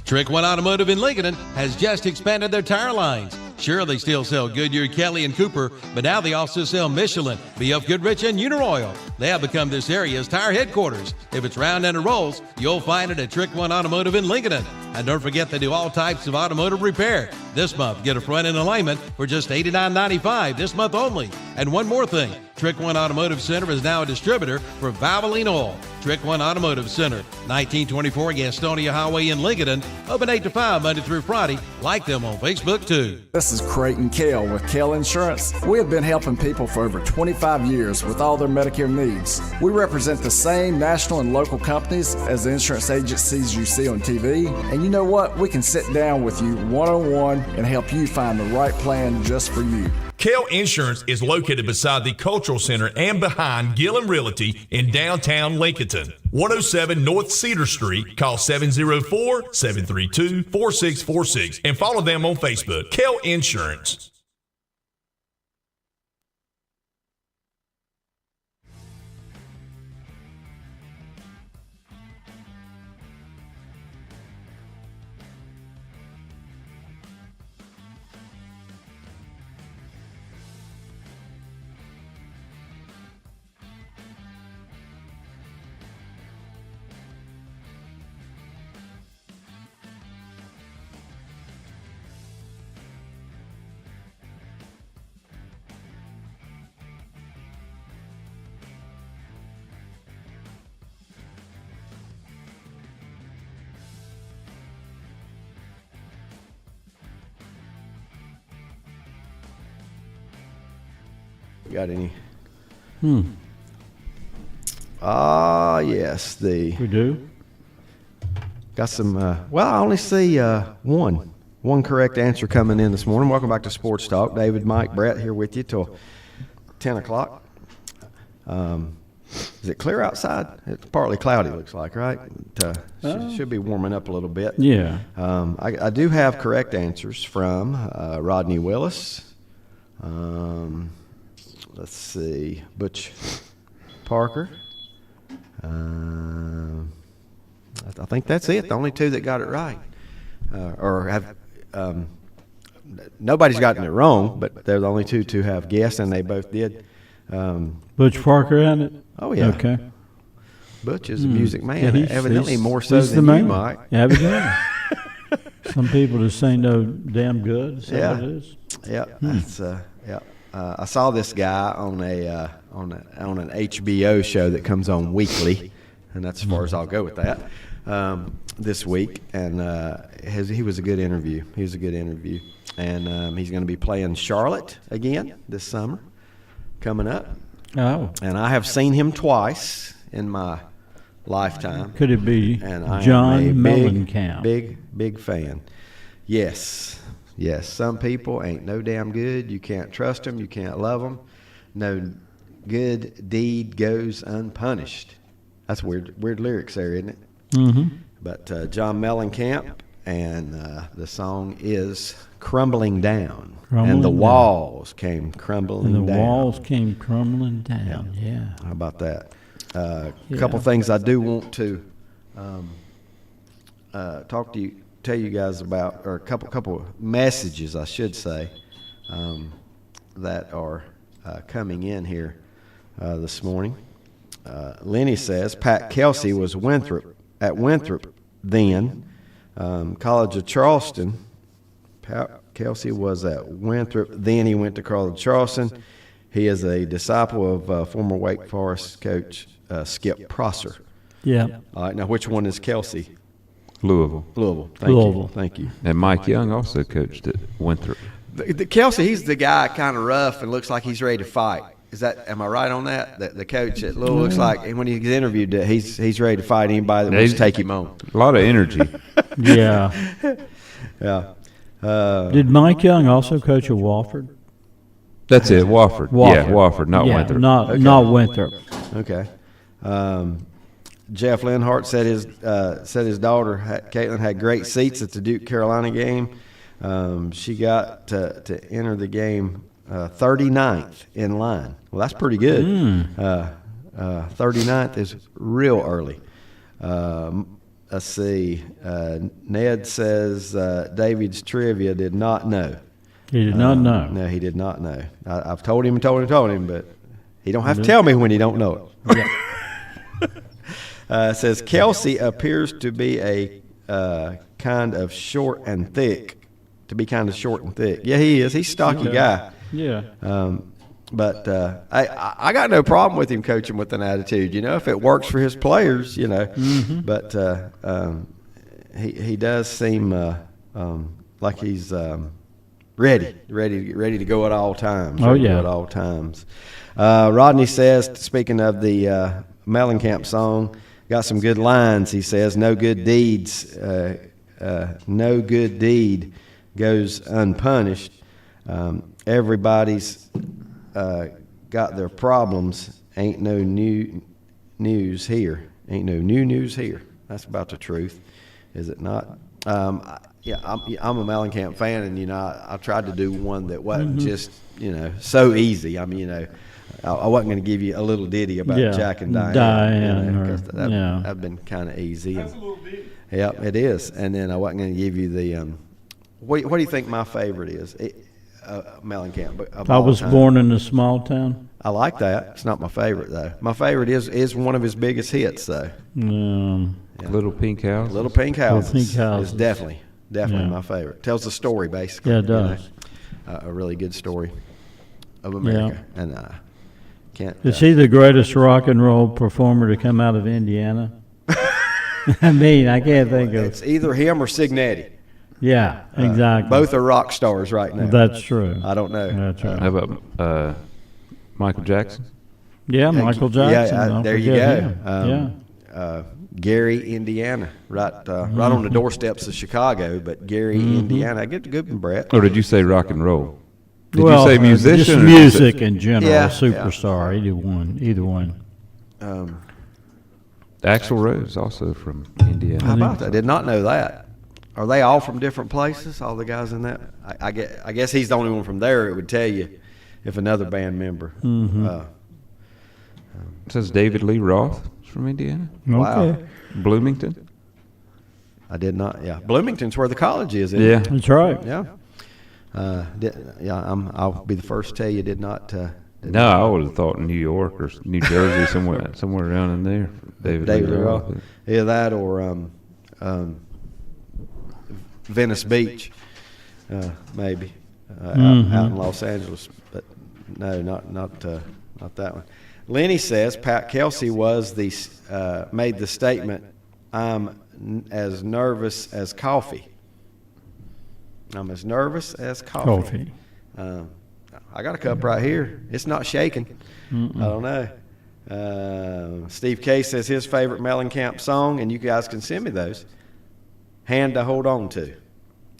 Trick One Automotive in Lincoln has just expanded their tire lines. Sure, they still sell Goodyear, Kelly, and Cooper, but now they also sell Michelin, BF Goodrich, and Uniroyal. They have become this area's tire headquarters. If it's round and it rolls, you'll find it at Trick One Automotive in Lincoln. And don't forget they do all types of automotive repair. This month, get a front end alignment for just $89.95 this month only. And one more thing, Trick One Automotive Center is now a distributor for Valvoline Oil. Trick One Automotive Center, 1924 Gastonia Highway in Lincoln, open 8 to 5 Monday through Friday. Like them on Facebook too. This is Creighton Kell with Kell Insurance. We have been helping people for over 25 years with all their Medicare needs. We represent the same national and local companies as the insurance agencies you see on TV. And you know what? We can sit down with you one-on-one and help you find the right plan just for you. Kell Insurance is located beside the Cultural Center and behind Gillum Realty in downtown Lincoln. 107 North Cedar Street. Call 704-732-4646 and follow them on Facebook. Kell Insurance. got any? Hmm. Yes, We do? got some. Well, I only see one correct answer coming in this morning. Welcome back to Sports Talk. David, Mike, Brett here with you till 10 o'clock. Is it clear outside? It's partly cloudy, looks like, right? Should be warming up a little bit. Yeah. I do have correct answers from Rodney Willis. Let's see, Butch Parker. I think that's it. The only two that got it right, or have. Nobody's gotten it wrong, but they're the only two to have guessed, and they both did. Butch Parker had it? Oh, yeah. Okay. Butch is a music man, Yeah, he's- evidently he's- more so he's the than you, man. Mike. Evidently. Some people just say no damn good. Is that Yeah. what it is? Yeah, that's yeah. I saw this guy on an HBO show that comes on weekly, and that's as far as I'll go with that. This week, and he was a good interview. He was a good interview, and he's going to be playing Charlotte again this summer, coming up. Oh. And I have seen him twice in my lifetime. Could it be And I John am a Mellencamp? big fan. Yes. Some people ain't no damn good. You can't trust them. You can't love them. No good deed goes unpunished. That's weird lyrics there, isn't it? Mm-hmm. But John Mellencamp, and the song is "Crumbling Down," and the walls came crumbling And the down. walls came crumbling down. Yeah. How about that? A couple things I do want to tell you guys about, or a couple of messages, I should say, that are coming in here this morning. Lenny says Pat Kelsey was at Winthrop then. College of Charleston. Pat Kelsey was at Winthrop. Then he went to College of Charleston. He is a disciple of former Wake Forest coach Skip Prosser. Yeah. All right, now which one is Kelsey? Louisville. Thank you. And Mike Young also coached at Winthrop. The Kelsey, he's the guy kind of rough and looks like he's ready to fight. Am I right on that? The coach at Louisville looks like, and when he gets interviewed, he's ready to fight anybody that wants to take him on. A lot of energy. Yeah. Yeah. Did Mike Young also coach at Wofford? That's it, Wofford. Yeah, Wofford, not Yeah, Winthrop. not Winthrop. Okay. Jeff Linhart said his daughter Caitlin had great seats at the Duke Carolina game. She got to enter the game 39th in line. Well, that's pretty good. 39th is real early. Let's see. Ned says David's trivia did not know. He did not know. No, he did not know. I've told him, but he don't have to tell me when he don't know it. Yeah. Says Kelsey appears to be a kind of short and thick. Yeah, he is. He's a stocky guy. Yeah. But I got no problem with him coaching with an attitude, if it works for his players, Mm-hmm. But he does seem like he's ready to go at all times. Oh, yeah. At all times. Rodney says, speaking of the Mellencamp song, got some good lines. He says, no good deed goes unpunished. Everybody's got their problems. Ain't no new news here. That's about the truth, is it not? I'm a Mellencamp fan, and I tried to do one that wasn't just so easy. I mean, I wasn't going to give you a little ditty about Jack and Diane, that'd been kind of easy. That's a little ditty. Yeah, it is. And then I wasn't going to give you the. What do you think my favorite is? Mellencamp. I was born in a small town. I like that. It's not my favorite though. My favorite is one of his biggest hits though. Little Pink House. Little Pink Houses. Little Pink Houses. Is definitely my favorite. Tells the story basically. Yeah, it does. A really good story of America. Yeah. And can't. Is he the greatest rock and roll performer to come out of Indiana? I mean, I can't think of. It's either him or Signetti. Yeah, exactly. Both are rock stars right now. That's true. I don't know. That's right. How about Michael Jackson. Yeah, Michael Jackson. Yeah, don't there you forget go. him. Gary, Indiana, right on the doorsteps of Chicago, but Gary, Indiana. I get the good one, Brett. Or did you say rock and roll? Did Well, you say musician? Just or music in general, Yeah, superstar, either one. Axl Rose, also from Indiana. How about that? I did not know that. Are they all from different places? All the guys in that? I guess he's the only one from there. It would tell you if another band member. It says David Lee Roth is from Indiana. Wow. Okay. Bloomington. I did not. Yeah, Bloomington's where the college is. Isn't Yeah. it? That's right. Yeah. I'll be the first to tell you. Did not. No, I would have thought New York or New Jersey, somewhere around in there. David Lee Roth. Yeah, that or Venice Beach, maybe out in Los Angeles. But no, not that one. Lenny says Pat Kelsey made the statement, "I'm as nervous as coffee." I'm as nervous as coffee. I got a cup right here. It's not shaking. I don't know. Steve K says his favorite Mellencamp song, and you guys can send me those. "Hand to Hold On To."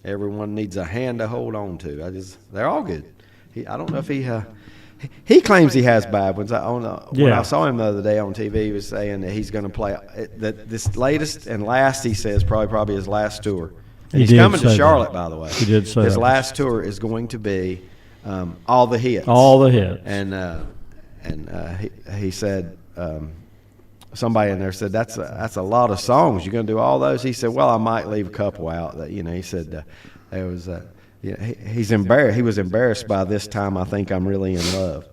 Everyone needs a hand to hold on to. They're all good. I don't know if he claims he has bad ones. When I saw him the other day on TV, he was saying that he's going to play this latest and last. He says probably his last tour. And he's coming to Charlotte, by the way. He did say his that. last tour is going to be all the hits. All the hits. And he said, somebody in there said, that's a lot of songs. You're going to do all those? He said, well, I might leave a couple out. That he said there was he's embarrassed. He was embarrassed by this time. I think I'm really in love.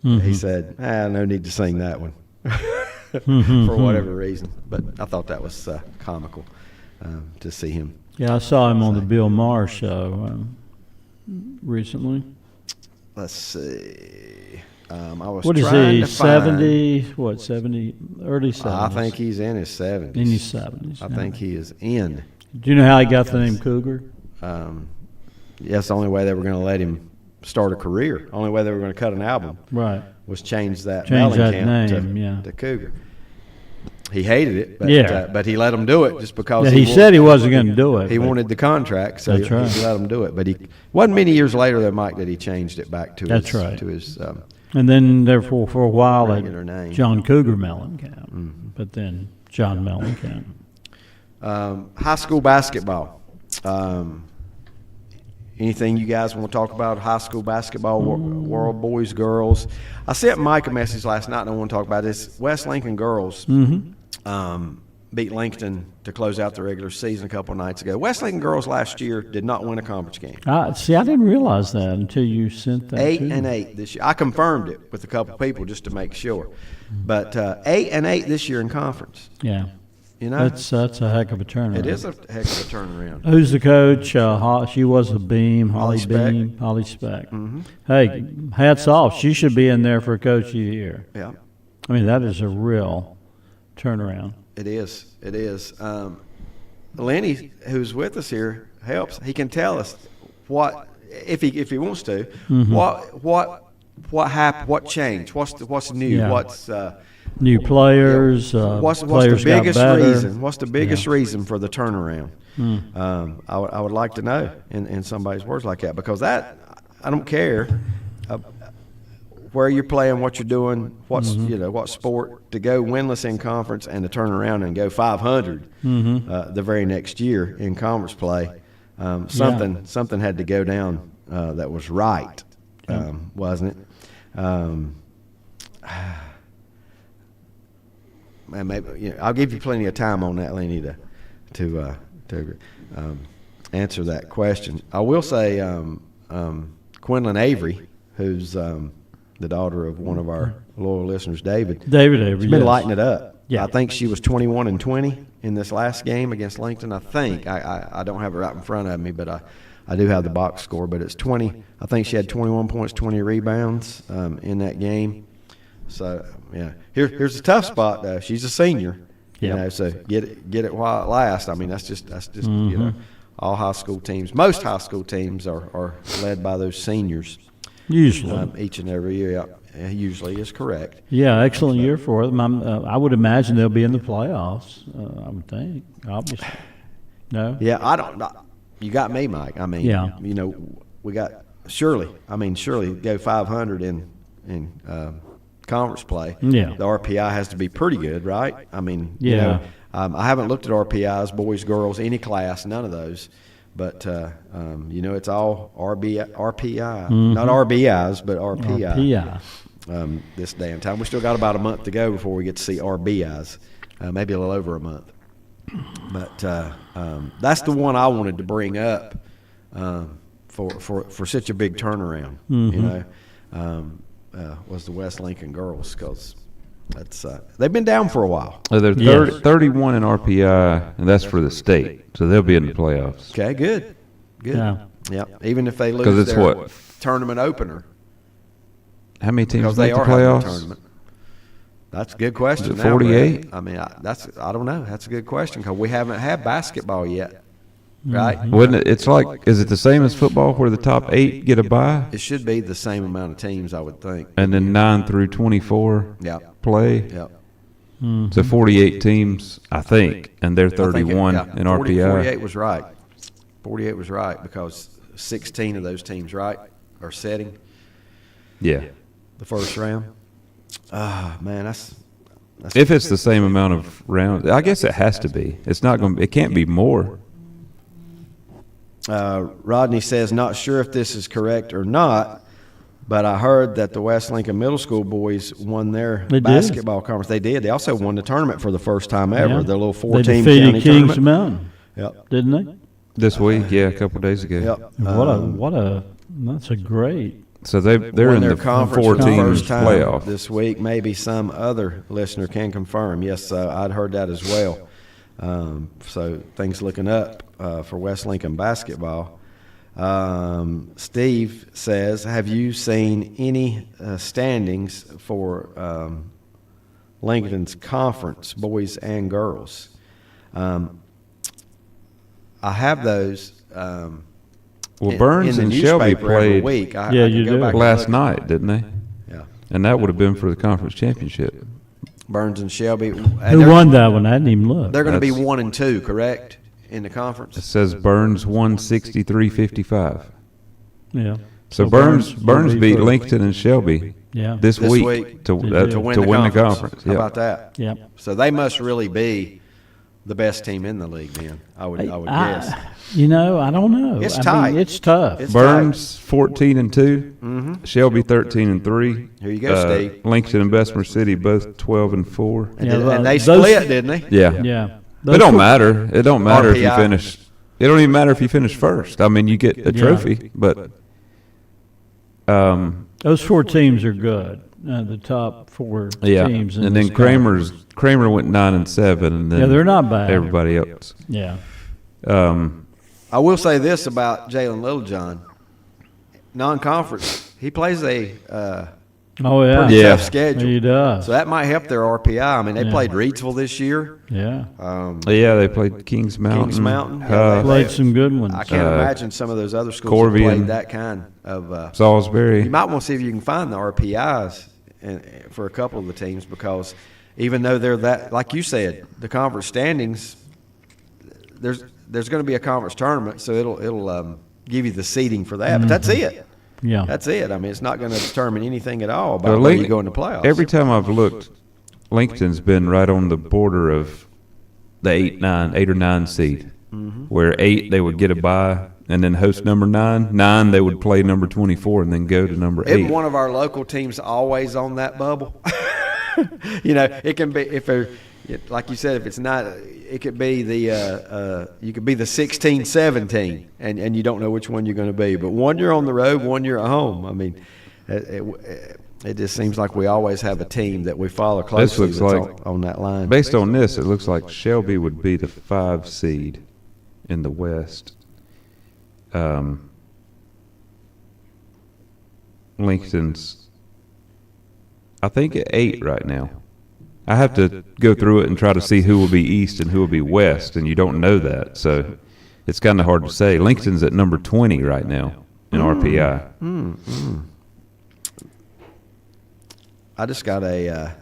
He said, no need to sing that one for whatever reason. But I thought that was comical to see him. Yeah, I saw him on the Bill Maher show recently. Let's see. I was What is trying he, to find, 70, early 70s? I think he's in his 70s. In his 70s. I think he is in. Do you know how he got the name Cougar? Yes, the only way they were going to let him start a career, only way they were going to cut an album, Right. was change that name, to Cougar. He hated it, but he let him do it just because Yeah, he said he wasn't going to do it. He but wanted the contract, so That's he right. let him do it. But he wasn't many years later, though, Mike, that he changed it back to That's his, right. to his And then therefore for a while regular name. John Cougar Mellencamp, but then John Mellencamp. High school basketball. Anything you guys want to talk about? High school basketball, world, boys, girls. I sent Mike a message last night, and I want to talk about this. West Lincoln girls beat Lincoln to close out the regular season a couple of nights ago. West Lincoln girls last year did not win a conference game. See, I didn't realize that until you sent that. 8-8 this year. I confirmed it with a couple of people just to make sure. But 8-8 this year in conference. Yeah. You know, That's a heck of a turnaround. it is a heck of a turnaround. Who's the coach? She was a Beam, Holly Speck. Beam, Holly Speck. Hey, hats off. She should be in there for Coach of the Year. Yeah, I mean, that is a real turnaround. it is. It is. Lenny, who's with us here, helps. He can tell us what, if he wants to, what happened, what changed, what's new, Yeah. what's New players, what's players the biggest got better. reason? What's the biggest reason for the turnaround? I would like to know in somebody's words like that, because that, I don't care where you're playing, what you're doing, what's what sport, to go winless in conference and to turn around and go 500 the very next year in conference play. Something had to go down that was right, wasn't it? And maybe I'll give you plenty of time on that, Lenny, to answer that question. I will say Quinlan Avery, who's the daughter of one of our loyal listeners, David. David Avery, has been yes. lighting it up. Yeah. I think she was 21-20 in this last game against Lincoln. I think I don't have it right in front of me, but I do have the box score. But it's 20. I think she had 21 points, 20 rebounds in that game. So yeah, here's a tough spot though. She's a senior, so get it while it lasts. I mean, that's just all high school teams. Most high school teams are led by those seniors. Usually. Each and every year. usually is correct. Yeah, excellent year for them. I would imagine they'll be in the playoffs. I would think, obviously. No. Yeah, I don't know. You got me, Mike. I mean, Yeah. you know, we got surely go 500 in conference play. Yeah. The RPI has to be pretty good, right? I mean, you Yeah. know, I haven't looked at RPIs, boys, girls, any class, none of those. But, you know, it's all RPI. Not RBIs, but RPI. RPI. This day and time. We still got about a month to go before we get to see RBIs, maybe a little over a month. But that's the one I wanted to bring up for such a big turnaround. You know, was the West Lincoln girls, because that's they've been down for a while. They're 31 in RPI, and that's for the state, so they'll be in the playoffs. Okay, good. Yeah. Yep. Even if they lose 'Cause it's their what? tournament opener, How many teams because they make the are having a playoffs? tournament. That's a good question. Is it now, 48? Brad. I mean, I don't know. That's a good question because we haven't had basketball yet, right? Wouldn't it? It's like, is it the same as football where the top 8 get a bye, It should be the same amount of teams, I would think. and then 9 through 24 Yep. play? Yep. So 48 teams, I think, and they're 31 in 48 RPI. was right. 48 was right because 16 of those teams, right, are setting Yeah. the first round. Man, that's If it's the same amount of rounds, I guess it has to be. It's not going. It can't be more. Rodney says, not sure if this is correct or not, but I heard that the West Lincoln Middle School boys won their They did. basketball conference. They did. They also won the tournament for the first time ever. Yeah. Their little They 14 defeated county Kings tournament. Mountain, Yep. didn't they? This week, yeah, a couple days ago. Yep. That's a great. So they're Won in their the conference 4 for the teams first time playoff. this week. Maybe some other listener can confirm. Yes, I'd heard that as well. So things looking up for West Lincoln basketball. Steve says, have you seen any standings for Lincoln's conference, boys and girls? I have those. Well, Burns in the and Shelby newspaper every played week. I Yeah, could you go do. back and last look. night, didn't they? Yeah. And that would have been for the conference championship. Burns and Shelby. And Who they're- won that one? I didn't even look. They're going to be That's- 1 and 2, correct, in the It conference? says Burns won 63-55. Yeah. So Burns will be beat for- Lincoln and Shelby Yeah. this This week week to to win the conference. How Yeah. about that? Yep. So they must really be the best team in the league then, I would guess. You know, I don't know. It's I tight. mean, it's tough. It's Burns 14-2, Shelby 13-3. Here you go, Steve. Lincoln and Bessemer City both 12-4. And, Yeah, and they those- split, didn't they? Yeah. Yeah. It Those don't four- matter. It don't matter if you RPI. finish. It don't even matter if you finish first. I mean, you get a Yeah. trophy, but Those 4 teams are good. The top 4 yeah. teams. In And then this conference. Kramer went 9-7, and then Yeah, they're not bad. everybody else. Yeah. I will say this about Jalen Littlejohn. Non-conference, he plays a Oh yeah. pretty Yeah. tough schedule. He does. So that might help their RPI. I mean, they Yeah. played Reidsville this year. Yeah. Yeah, they played Kings Mountain. Kings Mountain. Played some good ones. I can't imagine some of those other schools Corby that played and that kind of. Salisbury. You might want to see if you can find the RPIs for a couple of the teams, because even though they're that, like you said, the conference standings, there's going to be a conference tournament, so it'll give you the seeding for that. But that's it. Yeah. That's it. I mean, it's not going to determine anything at all But about where you Lincoln- go in the playoffs. Every time I've looked, Lincoln's been right on the border of the 8 or 9 seed, where 8 they would get a bye and then host number 9. 9 they would play number 24 and then go to number 8. Isn't one of our local teams always on that bubble? You know, it can be like you said, if it's not, it could be you could be the 16-17, and you don't know which one you're going to be. But one you're on the road, one you're at home. I mean, it just seems like we always have a team that we follow closely looks that's like- on that line. Based on this, it looks like Shelby would be the 5 seed in the West. Lincoln's, I think, at 8 right now. I have to go through it and try to see who will be East and who will be West, and you don't know that, so it's kind of hard to say. Lincoln's at number 20 right now in RPI. I just got a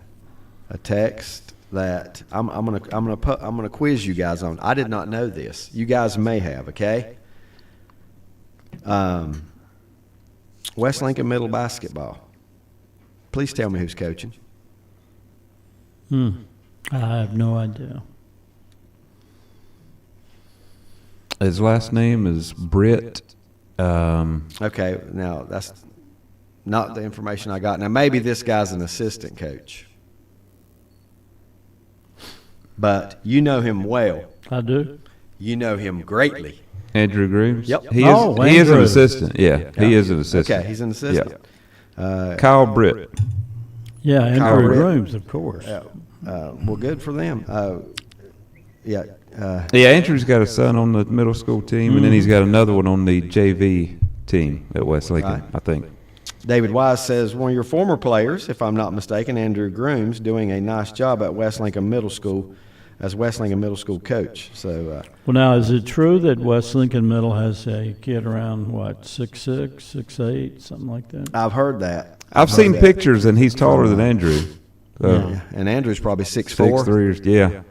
text that I'm gonna quiz you guys on. I did not know this. You guys may have. Okay. West Lincoln Middle basketball. Please tell me who's coaching. I have no idea. His last name is Britt. Okay, now that's not the information I got. Now maybe this guy's an assistant coach, but you know him well. I do. You know him greatly. Andrew Grooms? Yep. He Oh, is an Andrew. assistant. Yeah, he is an assistant. Okay, he's an assistant. Kyle Britt. Yeah, Kyle Andrew Ritt. Grooms, of course. Well, good for them. Yeah. Andrew's got a son on the middle school team, and then he's got another one on the JV team at West Lincoln, Right. I think. David Wise says, one of your former players, if I'm not mistaken, Andrew Grooms, doing a nice job at West Lincoln Middle School as West Lincoln Middle School coach. So, Well, now, is it true that West Lincoln Middle has a kid around, 6'6", 6'8", something like that? I've heard that. I've seen pictures, and he's taller than Andrew. Yeah. And Andrew's probably 6'4". 6'3", yeah.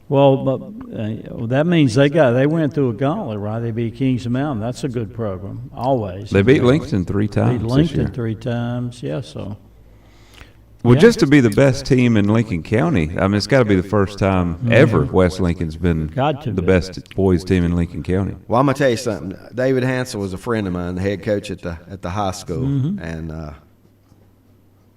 Well, but that means they went through a gauntlet, right? They beat Kings of Mountain. That's a good program, always. They beat Lincoln 3 times Beat this Lincoln year. 3 times, yeah, so. Well, Yeah. just to be the best team in Lincoln County, I mean, it's got to be the first time ever West Lincoln's been Got to the be. best boys team in Lincoln County. Well, I'm gonna tell you something. David Hansel was a friend of mine, the head coach at the high school, and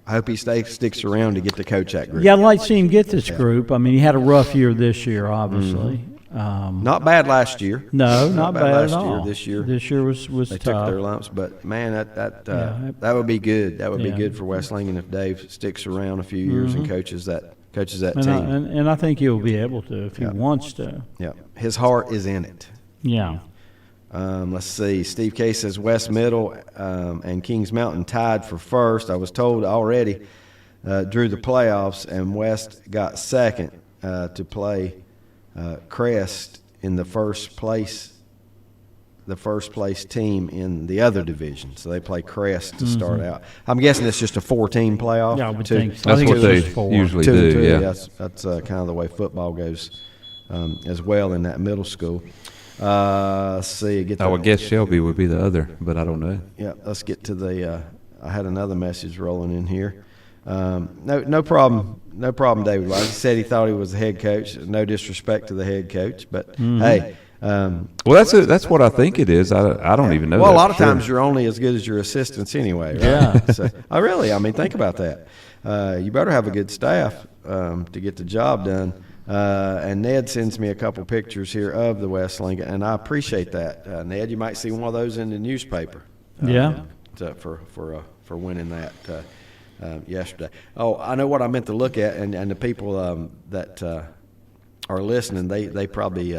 I hope he sticks around to get to coach that group. Yeah, I'd like to see him get this group. I mean, he had a rough year this year, obviously. Not bad last year. No, not bad last at all. year. This year, This year was they tough. took their lumps, but man, that Yeah. would be good. That would be Yeah. good for West Lincoln if Dave sticks around a few years and coaches that And team. I think he'll be able to if he wants to. Yeah, his heart is in it. Yeah. Let's see. Steve K says West Middle and Kings Mountain tied for first. I was told already drew the playoffs, and West got second to play Crest in the first place team in the other division. So they play Crest to start out. I'm guessing it's just a 4-team playoff. Yeah, I would Two- think so. That's think what it's they just 4. usually 2 and do, 2. yeah. That's kind of the way football goes as well in that middle school. Let's see. I would guess Shelby would be the other, but I don't know. Yeah, let's get to the. I had another message rolling in here. No problem, David. Like he said, he thought he was the head coach. No disrespect to the head coach, but hey. Well, that's what I think it is. I don't even know. Well, that a lot of for sure. times you're only as good as your assistants anyway, right? Yeah. So, I mean, think about that. You better have a good staff to get the job done. And Ned sends me a couple pictures here of the West Lincoln, and I appreciate that. Ned, you might see one of those in the newspaper. Yeah. For winning that yesterday. Oh, I know what I meant to look at, and the people that are listening, they probably.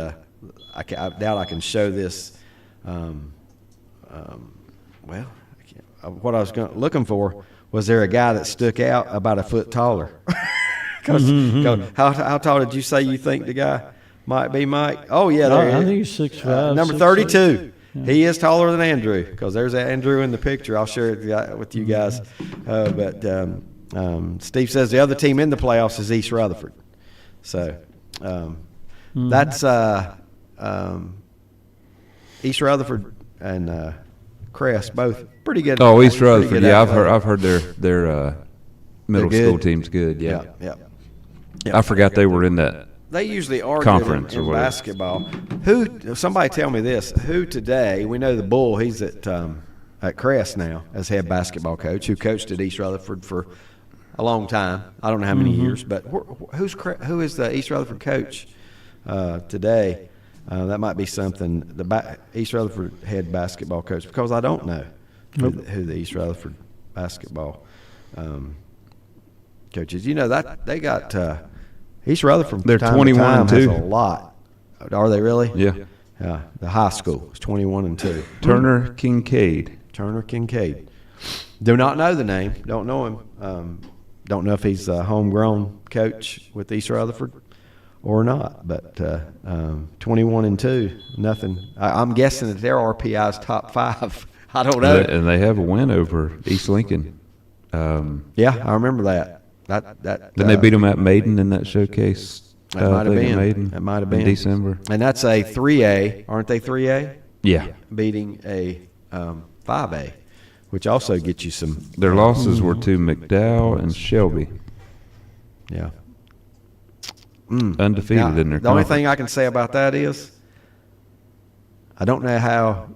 I doubt I can show this. What I was looking for was there a guy that stuck out about a foot taller? How tall did you say you think the guy might be, Mike? Oh yeah, there he I is. think he's 6'5". Number 32. He is taller than Andrew because there's Andrew in the picture. I'll share it with you guys. But Steve says the other team in the playoffs is East Rutherford. So that's East Rutherford and Crest, both pretty good. Oh, East pretty Rutherford. good Yeah, athletes. I've heard their middle They're school good. team's good. Yeah. Yeah. I forgot they were in that. They usually are Conference good or in whatever. basketball. Somebody tell me this. Who today, we know the Bull, he's at Crest now as head basketball coach, who coached at East Rutherford for a long time. I don't know how many years, but who is the East Rutherford coach today? That might be something, East Rutherford head basketball coach, because I don't know who the East Rutherford basketball coach is. You know, that they got East Rutherford. They're time to 21 time and has 2. a lot. Are they really? Yeah. The high school is 21-2. Turner Kincaid. Turner Kincaid. Do not know the name. Don't know him. Don't know if he's a homegrown coach with East Rutherford or not. But 21-2, nothing. I'm guessing that their RPI is top 5. I don't know. And they have a win over East Lincoln Yeah, I remember that. That Then they beat them at Maiden in that showcase. That might have thing at been. Maiden That might have in been December. And that's a 3A, aren't they? 3A Yeah. beating a 5A, which also gets you some. Their losses were to McDowell and Shelby. Yeah. Undefeated Now, in their the only conference. thing I can say about that is, I don't know how.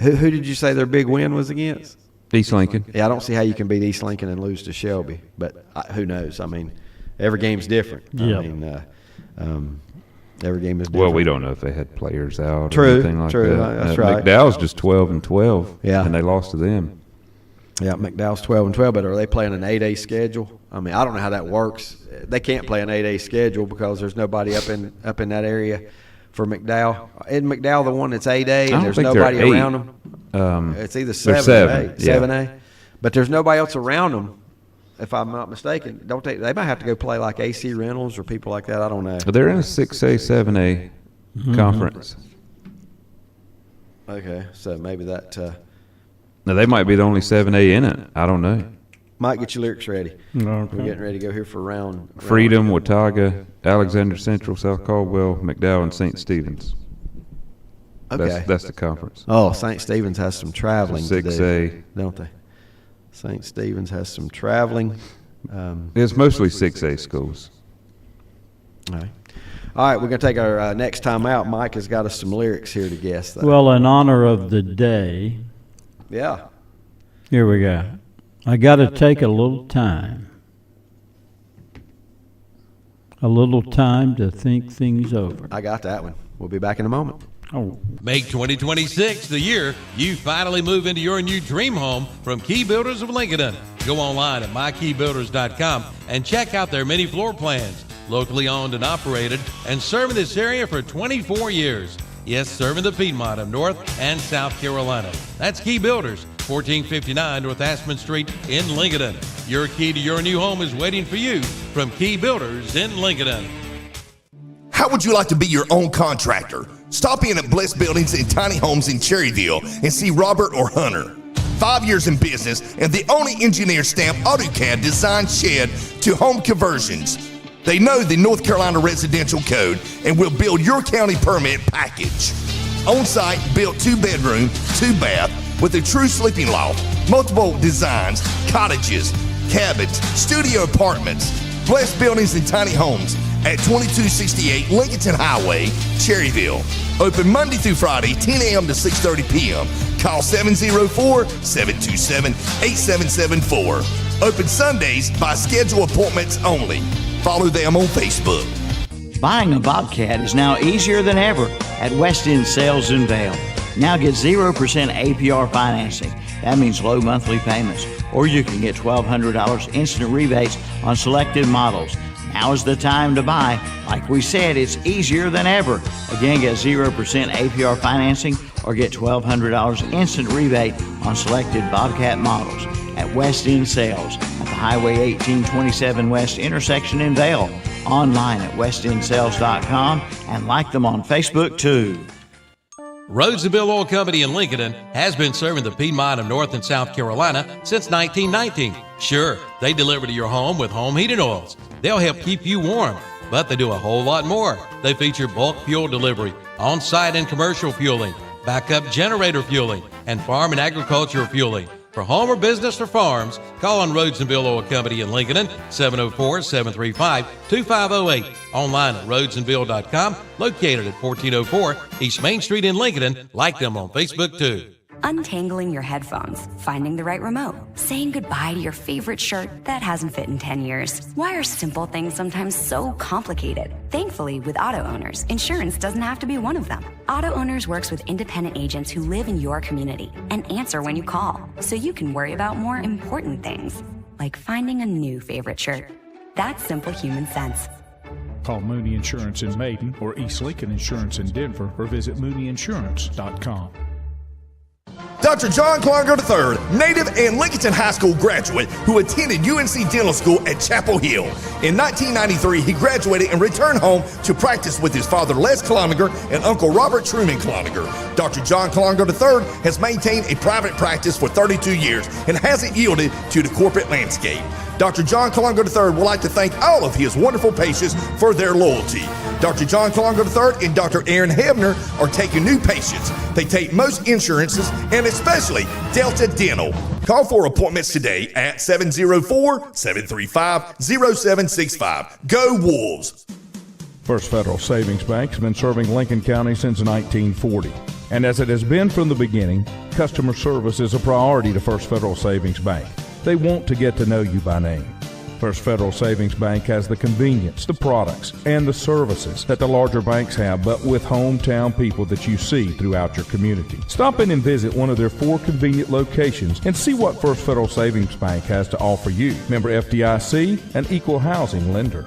Who did you say their big win was against? East Lincoln. Yeah, I don't see how you can beat East Lincoln and lose to Shelby, but who knows? I mean, every game's different. Yeah. I mean, every game is different. Well, we don't know if they had players out True, or anything like true, that. that's right. McDowell's just 12-12. Yeah. And they lost to them. Yeah, McDowell's 12-12, but are they playing an 8A schedule? I mean, I don't know how that works. They can't play an 8A schedule because there's nobody up in that area for McDowell. Isn't McDowell the one that's 8A and there's think they're nobody 8. around them? It's either 7 or 7, 8. yeah. 7A. But there's nobody else around them, if I'm not mistaken. Don't they might have to go play like AC Reynolds or people like that. I don't know. But they're in a 6A, 7A conference. Okay, so maybe that Now, they might be the only 7A in it. I don't know. might get your lyrics ready. We're Okay. getting ready to go here for round. Freedom, Watauga, Alexander Central, South Caldwell, McDowell, and St. Stephen's. Okay. That's the conference. Oh, St. Stephen's has some traveling to do, 6A. don't they? St. Stephen's has some traveling. It's mostly 6A schools. All right, we're going to take our next time out. Mike has got us some lyrics here to guess. Though. Well, in honor of the day, Yeah. here we go. I got to take a little time. A little time to think things over. I got that one. We'll be back in a moment. Oh, Make 2026 the year you finally move into your new dream home from Key Builders of Lincoln. Go online at mykeybuilders.com and check out their many floor plans. Locally owned and operated and serving this area for 24 years. Yes, serving the Piedmont of North and South Carolina. That's Key Builders, 1459 North Aspen Street in Lincoln. Your key to your new home is waiting for you from Key Builders in Lincoln. How would you like to be your own contractor? Stop in at Blessed Buildings and Tiny Homes in Cherryville and see Robert or Hunter. 5 years in business and the only engineer stamp AutoCAD design shed to home conversions. They know the North Carolina residential code and will build your county permit package. On-site built 2-bedroom, 2-bath with a true sleeping loft, multiple designs, cottages, cabins, studio apartments. Blessed Buildings and Tiny Homes at 2268 Lincoln Highway, Cherryville. Open Monday through Friday, 10 a.m. to 6:30 p.m. Call 704-727-8774. Open Sundays by schedule appointments only. Follow them on Facebook. Buying a Bobcat is now easier than ever at West End Sales in Vail. Now get 0% APR financing. That means low monthly payments. Or you can get $1,200 instant rebates on selected models. Now is the time to buy. Like we said, it's easier than ever. Again, get 0% APR financing or get $1,200 instant rebate on selected Bobcat models at West End Sales at the Highway 1827 West intersection in Vail. Online at westendSales.com and like them on Facebook too. Rhodes and Bill Oil Company in Lincoln has been serving the Piedmont of North and South Carolina since 1919. Sure, they deliver to your home with home heating oils. They'll help keep you warm, but they do a whole lot more. They feature bulk fuel delivery, on-site and commercial fueling, backup generator fueling, and farm and agricultural fueling. For home or business or farms, call on Rhodes and Bill Oil Company in Lincoln, 704-735-2508. Online at rhodesandbill.com, located at 1404 East Main Street in Lincoln. Like them on Facebook too. Untangling your headphones, finding the right remote, saying goodbye to your favorite shirt that hasn't fit in 10 years. Why are simple things sometimes so complicated? Thankfully, with auto owners, insurance doesn't have to be one of them. Auto Owners works with independent agents who live in your community and answer when you call, so you can worry about more important things, like finding a new favorite shirt. That's simple human sense. Call Mooney Insurance in Maiden or East Lincoln Insurance in Denver or visit mooneyinsurance.com. Dr. John Clargo III, native and Lincolnton High School graduate who attended UNC Dental School at Chapel Hill. In 1993, he graduated and returned home to practice with his father Les Cloninger and Uncle Robert Truman Cloninger. Dr. John Clargo III has maintained a private practice for 32 years and hasn't yielded to the corporate landscape. Dr. John Cloninger III would like to thank all of his wonderful patients for their loyalty. Dr. John Cloninger III and Dr. Aaron Hebner are taking new patients. They take most insurances and especially Delta Dental. Call for appointments today at 704-735-0765. Go Wolves! First Federal Savings Bank has been serving Lincoln County since 1940. And as it has been from the beginning, customer service is a priority to First Federal Savings Bank. They want to get to know you by name. First Federal Savings Bank has the convenience, the products, and the services that the larger banks have, but with hometown people that you see throughout your community. Stop in and visit one of their 4 convenient locations and see what First Federal Savings Bank has to offer you. Member FDIC, an equal housing lender.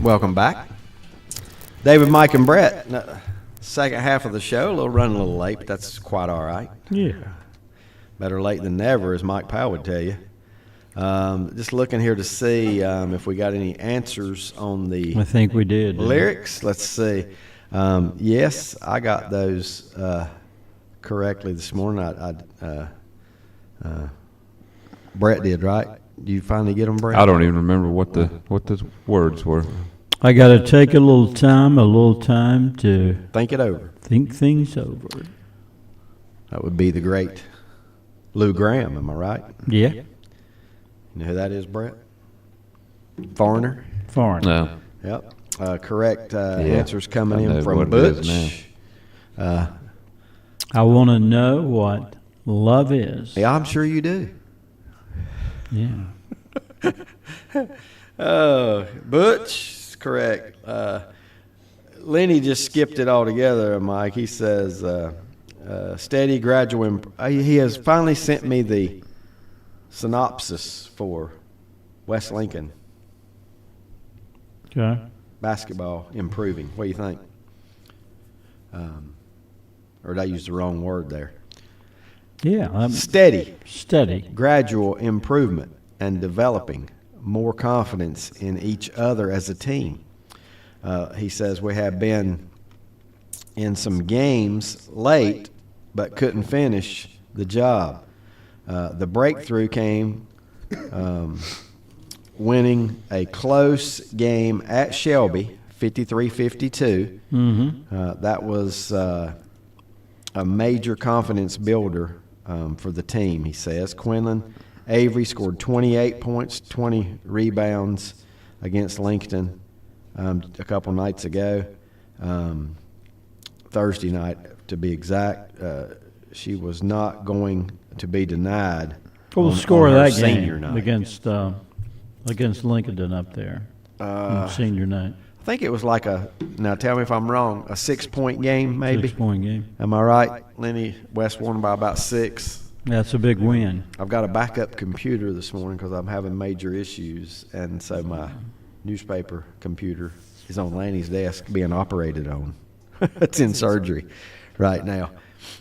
Welcome back. David, Mike, and Brett. Second half of the show, running a little late, but that's quite all right. Yeah. Better late than never, as Mike Powell would tell you. Just looking here to see if we got any answers on the I think we did. lyrics. Let's see. Yes, I got those correctly this morning. Brett did, right? Did you finally get them, Brett? I don't even remember what the words were. I got to take a little time to Think it over. think things over. That would be the great Lou Graham, am I right? Yeah. You know who that is, Brett? Foreigner? Foreign. No. Yep. Correct answers coming I know in from what it is Butch. I want to know what love is. Yeah, I'm sure you do. Yeah. Butch is correct. Lenny just skipped it altogether, Mike. He says, steady graduate. He has finally sent me the synopsis for West Lincoln Okay. basketball improving. What do you think? Or did I use the wrong word there? Yeah. Steady, Steady. gradual improvement and developing more confidence in each other as a team. He says we have been in some games late but couldn't finish the job. The breakthrough came winning a close game at Shelby, 53-52. Mm-hmm. That was a major confidence builder for the team, he says. Quinlan Avery scored 28 points, 20 rebounds against Lincoln a couple nights ago. Thursday night, to be exact. She was not going to be denied. What was on the score of her that senior game night. against Lincoln up there on senior night? I think it was like now tell me if I'm wrong, a 6-point game maybe? 6-point game. Am I right? Lenny West won by about 6. That's a big win. I've got a backup computer this morning because I'm having major issues, and so my newspaper computer is on Lanny's desk being operated on. It's in surgery right now.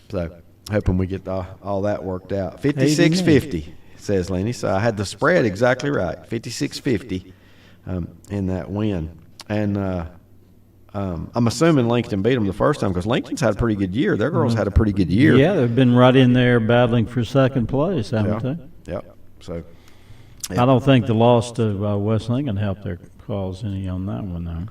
So hoping we get all that worked out. 56-50, says Lanny. So I had the spread exactly right. 56-50 in that win. And I'm assuming Lincoln beat them the first time because Lincoln's had a pretty good year. Their girls had a pretty good year. Yeah, they've been right in there battling for second place, haven't they? Yep. So I don't think the loss to West Lincoln helped their cause any on that one, though.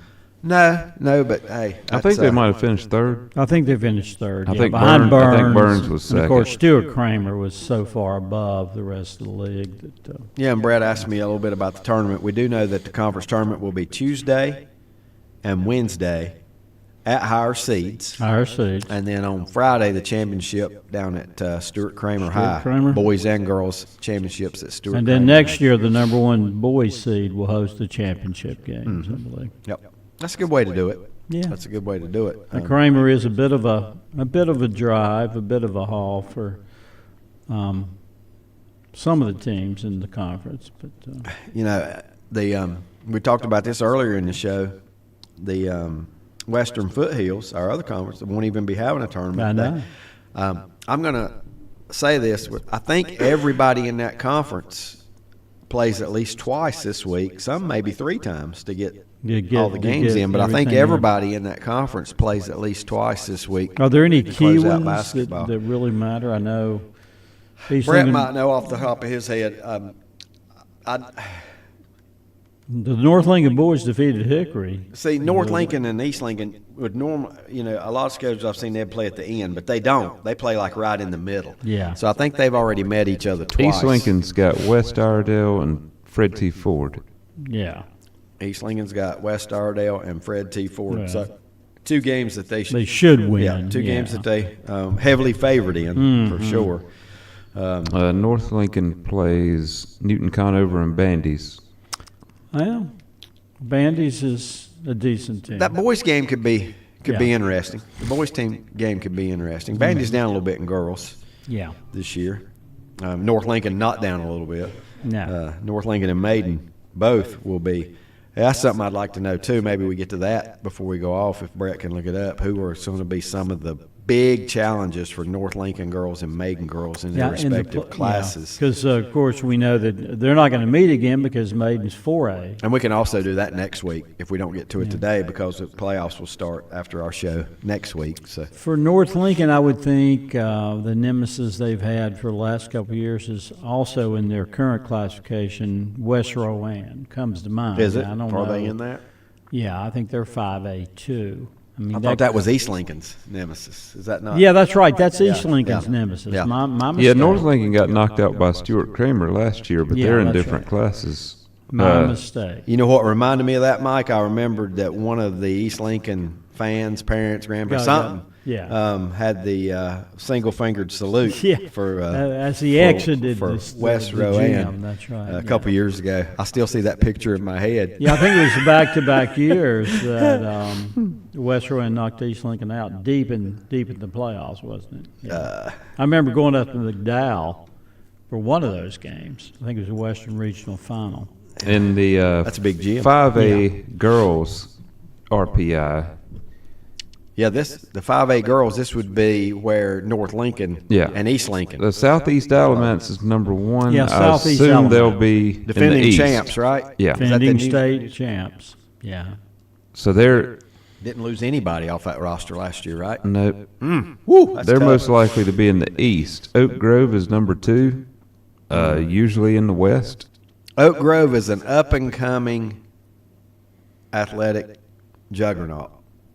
No, but hey. I think they might have finished third. I think they finished third. I yeah, think behind Burns- I think Burns. Burns was And of course, second. Stuart Kramer was so far above the rest of the league that. Yeah, and Brad asked me a little bit about the tournament. We do know that the conference tournament will be Tuesday and Wednesday at higher seeds. Higher seeds. And then on Friday, the championship down at Stuart Kramer High. Kramer. Boys and girls championships at Stuart And then Kramer. next year, the number one boys seed will host the championship games, I believe. Yep. That's a good way to do it. Yeah. That's a good way to do it. And Kramer is a bit of a drive, a bit of a haul for some of the teams in the conference. But You know, we talked about this earlier in the show. The Western Foothills, our other conference, won't even be having a tournament. I know. I'm going to say this. I think everybody in that conference plays at least twice this week, some maybe 3 times to get all the games in. But I think everybody in that conference plays at least twice this week. Are there any to key close out ones that basketball. really matter? I know. Brett might know off the top of his head. The North Lincoln boys defeated Hickory. See, North Lincoln and East Lincoln would a lot of schedules I've seen they'd play at the end, but they don't. They play like right in the middle. Yeah. So I think they've already met each other twice. East Lincoln's got West Iredell and Fred T. Ford. Yeah. East Lincoln's got West Iredell and Fred T. Ford. Right. So 2 games that they should win. Yeah, 2 games that they heavily favored in for sure. North Lincoln plays Newton Conover and Bandy's. Well, Bandy's is a decent team. That boys game could be interesting. The boys team game could be interesting. Bandy's down a little bit in girls. Yeah. This year. North Lincoln not down a little bit. No. North Lincoln and Maiden both will be. That's something I'd like to know too. Maybe we get to that before we go off, if Brett can look it up. Who are going to be some of the big challenges for North Lincoln girls and Maiden girls in their respective classes? Because, of course, we know that they're not going to meet again because Maiden's 4A. And we can also do that next week if we don't get to it today, because the playoffs will start after our show next week. So For North Lincoln, I would think the nemesis they've had for the last couple of years is also in their current classification. West Rowan comes to mind. is it? I don't Are know. they in that? Yeah, I think they're 5A too. I thought that was East Lincoln's nemesis. Is that not? Yeah, that's right. That's East Yeah, Lincoln's yeah, nemesis. yeah. My mistake. Yeah, North Lincoln got knocked out by Stuart Kramer last year, but Yeah, they're in that's different right. classes. My mistake. You know what reminded me of that, Mike? I remembered that one of the East Lincoln fans, parents, grandparents, had the single-fingered salute Yeah, for as he exited for the West gym, Rowan. that's right, A yeah. couple years ago. I still see that picture in my head. Yeah, I think it was back-to-back years that West Rowan knocked East Lincoln out deep in the playoffs, wasn't it? Yeah. I remember going up to McDowell for one of those games. I think it was the Western Regional Final. In the That's a big gym. 5A girls RPI, Yeah, the 5A girls, this would be where North Lincoln Yeah. and East Lincoln. the Southeast Alamance is number 1. Yeah, I Southeast assume they'll Alamance. be in the Defending East. champs, right? Yeah. Is that the Defending new- state champs. Yeah. So they're Didn't lose anybody off that roster last year, right? no, Woo, that's they're tough. most likely to be in the East. Oak Grove is number 2, usually in the West. Oak Grove is an up-and-coming athletic juggernaut,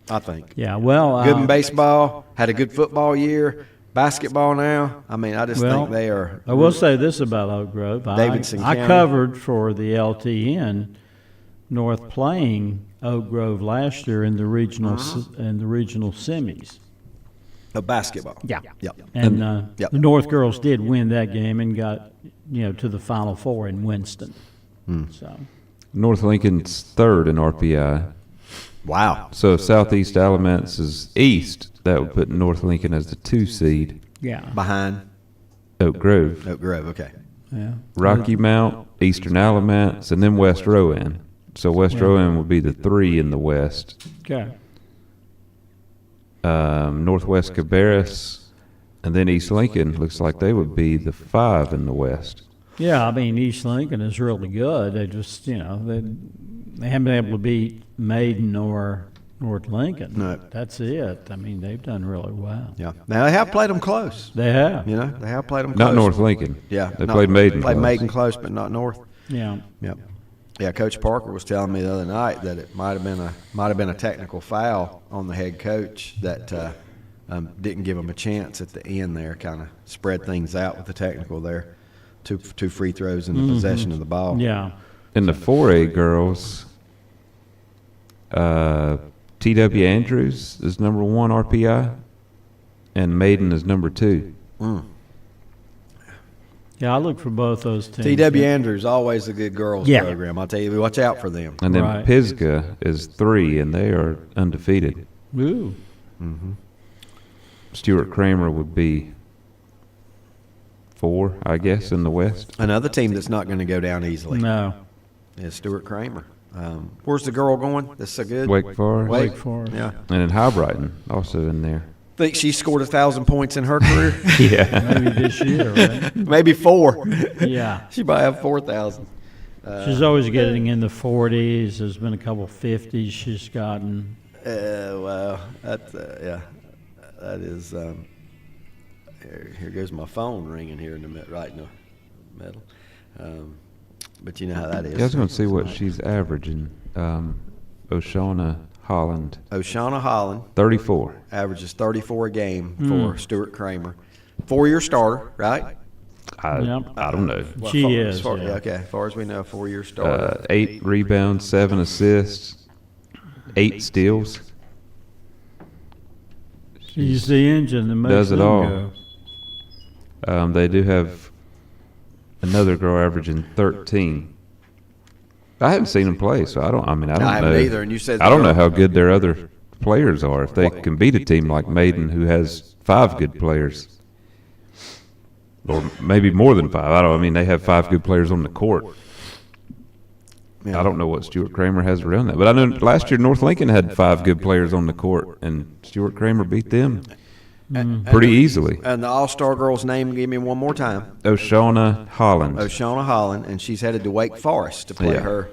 I think. Yeah, well, Good in baseball, had a good football year, basketball now. I mean, I just Well, think they are. I will say this about Oak Grove. Davidson I County. covered for the LTN North playing Oak Grove last year in the regional in the regional semis. Of basketball. Yeah. Yep. And Yep. the North girls did win that game and got to the Final Four in Winston. So North Lincoln's 3rd in RPI. Wow. So if Southeast Alamance is East, that would put North Lincoln as the 2 seed. yeah, Behind Oak Grove, Oak Grove, okay. yeah. Rocky Mount, Eastern Alamance, and then West Rowan. So Westro M would be the 3 in the West. Okay. Northwest Cabarrus, and then East Lincoln looks like they would be the 5 in the West. Yeah, I mean, East Lincoln is really good. They just, they haven't been able to beat Maiden or North Lincoln. No. That's it. I mean, they've done really well. Yeah. Now they have played them close. They have. They have played them close. Not North Lincoln. Yeah. They played Maiden Played close. Maiden close, but not North. Yeah. Yep. Yeah, Coach Parker was telling me the other night that it might have been a technical foul on the head coach that didn't give him a chance at the end there. Kind of spread things out with the technical there. Two free throws in the possession of the ball. Yeah. In the 4A girls, T.W. Andrews is number 1 RPI, and Maiden is number 2. Yeah, I look for both those teams. T.W. Andrews, always a good girls Yeah. program. I'll tell you, watch out for them. And then Right. Pisgah is 3, and they are undefeated. Ooh. Stuart Kramer would be 4, I guess, in the West. Another team that's not going to go down easily No. is Stuart Kramer. Where's the girl going? That's so good. Wake Forest. Wake Forest. Yeah. And then Highbrighton, also in there. Think she scored 1,000 points in her career? Yeah. Maybe this year, right? Maybe 4. Yeah. She might have 4,000. She's always getting in the 40s. There's been a couple 50s she's gotten. Well, that's yeah. That is. Here goes my phone ringing here in the right in the middle. But you know how that is. I was going to see what she's averaging. O'Shauna Holland, O'Shauna Holland 34. averages 34 a game for Stuart Kramer. 4-year starter, right? Yep. I don't know. She Far- is, As far, yeah. Okay, as far as we know, 4-year starter. 8 rebounds, 7 assists, 8 steals. She's the engine that makes Does it them all. go. They do have another girl averaging 13. I haven't seen them play, so I don't know. I haven't either, and you said I don't know the girl- how good their other players are. If they can beat a team like Maiden, who has 5 good players, or maybe more than 5. I mean, they have 5 good players on the court. Yeah. I don't know what Stuart Kramer has around that, but I know last year North Lincoln had 5 good players on the court, and Stuart Kramer beat them pretty easily. And the All-Star girl's name, give me one more time. O'Shauna Holland. O'Shauna Holland, and she's headed to Wake Forest to play Yeah. her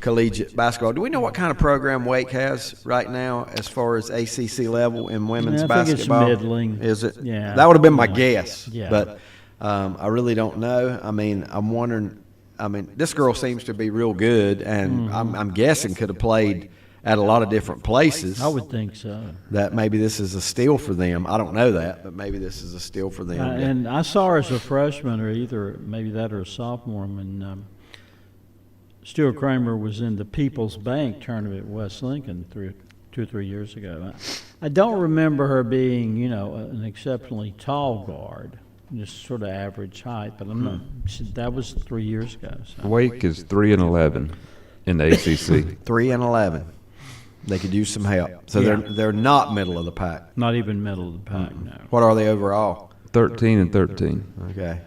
collegiate basketball. Do we know what kind of program Wake has right now as far as ACC level in women's Yeah, I think it's basketball? middling. Is it? Yeah. That would have been my guess. Yeah. But I really don't know. I mean, I'm wondering. I mean, this girl seems to be real good, and I'm guessing could have played at a lot of different places. I would think so. That maybe this is a steal for them. I don't know that, but maybe this is a steal for them. And I saw her as a freshman, or either maybe that or a sophomore, when Stuart Kramer was in the People's Bank tournament at West Lincoln 2 or 3 years ago. I don't remember her being, an exceptionally tall guard, just sort of average height, but I'm not. That was 3 years ago. So. Wake is 3-11 in the ACC. 3-11. They could use some help. So Yeah. they're not middle of the pack. Not even middle of the pack, no. What are they overall? 13-13. Okay.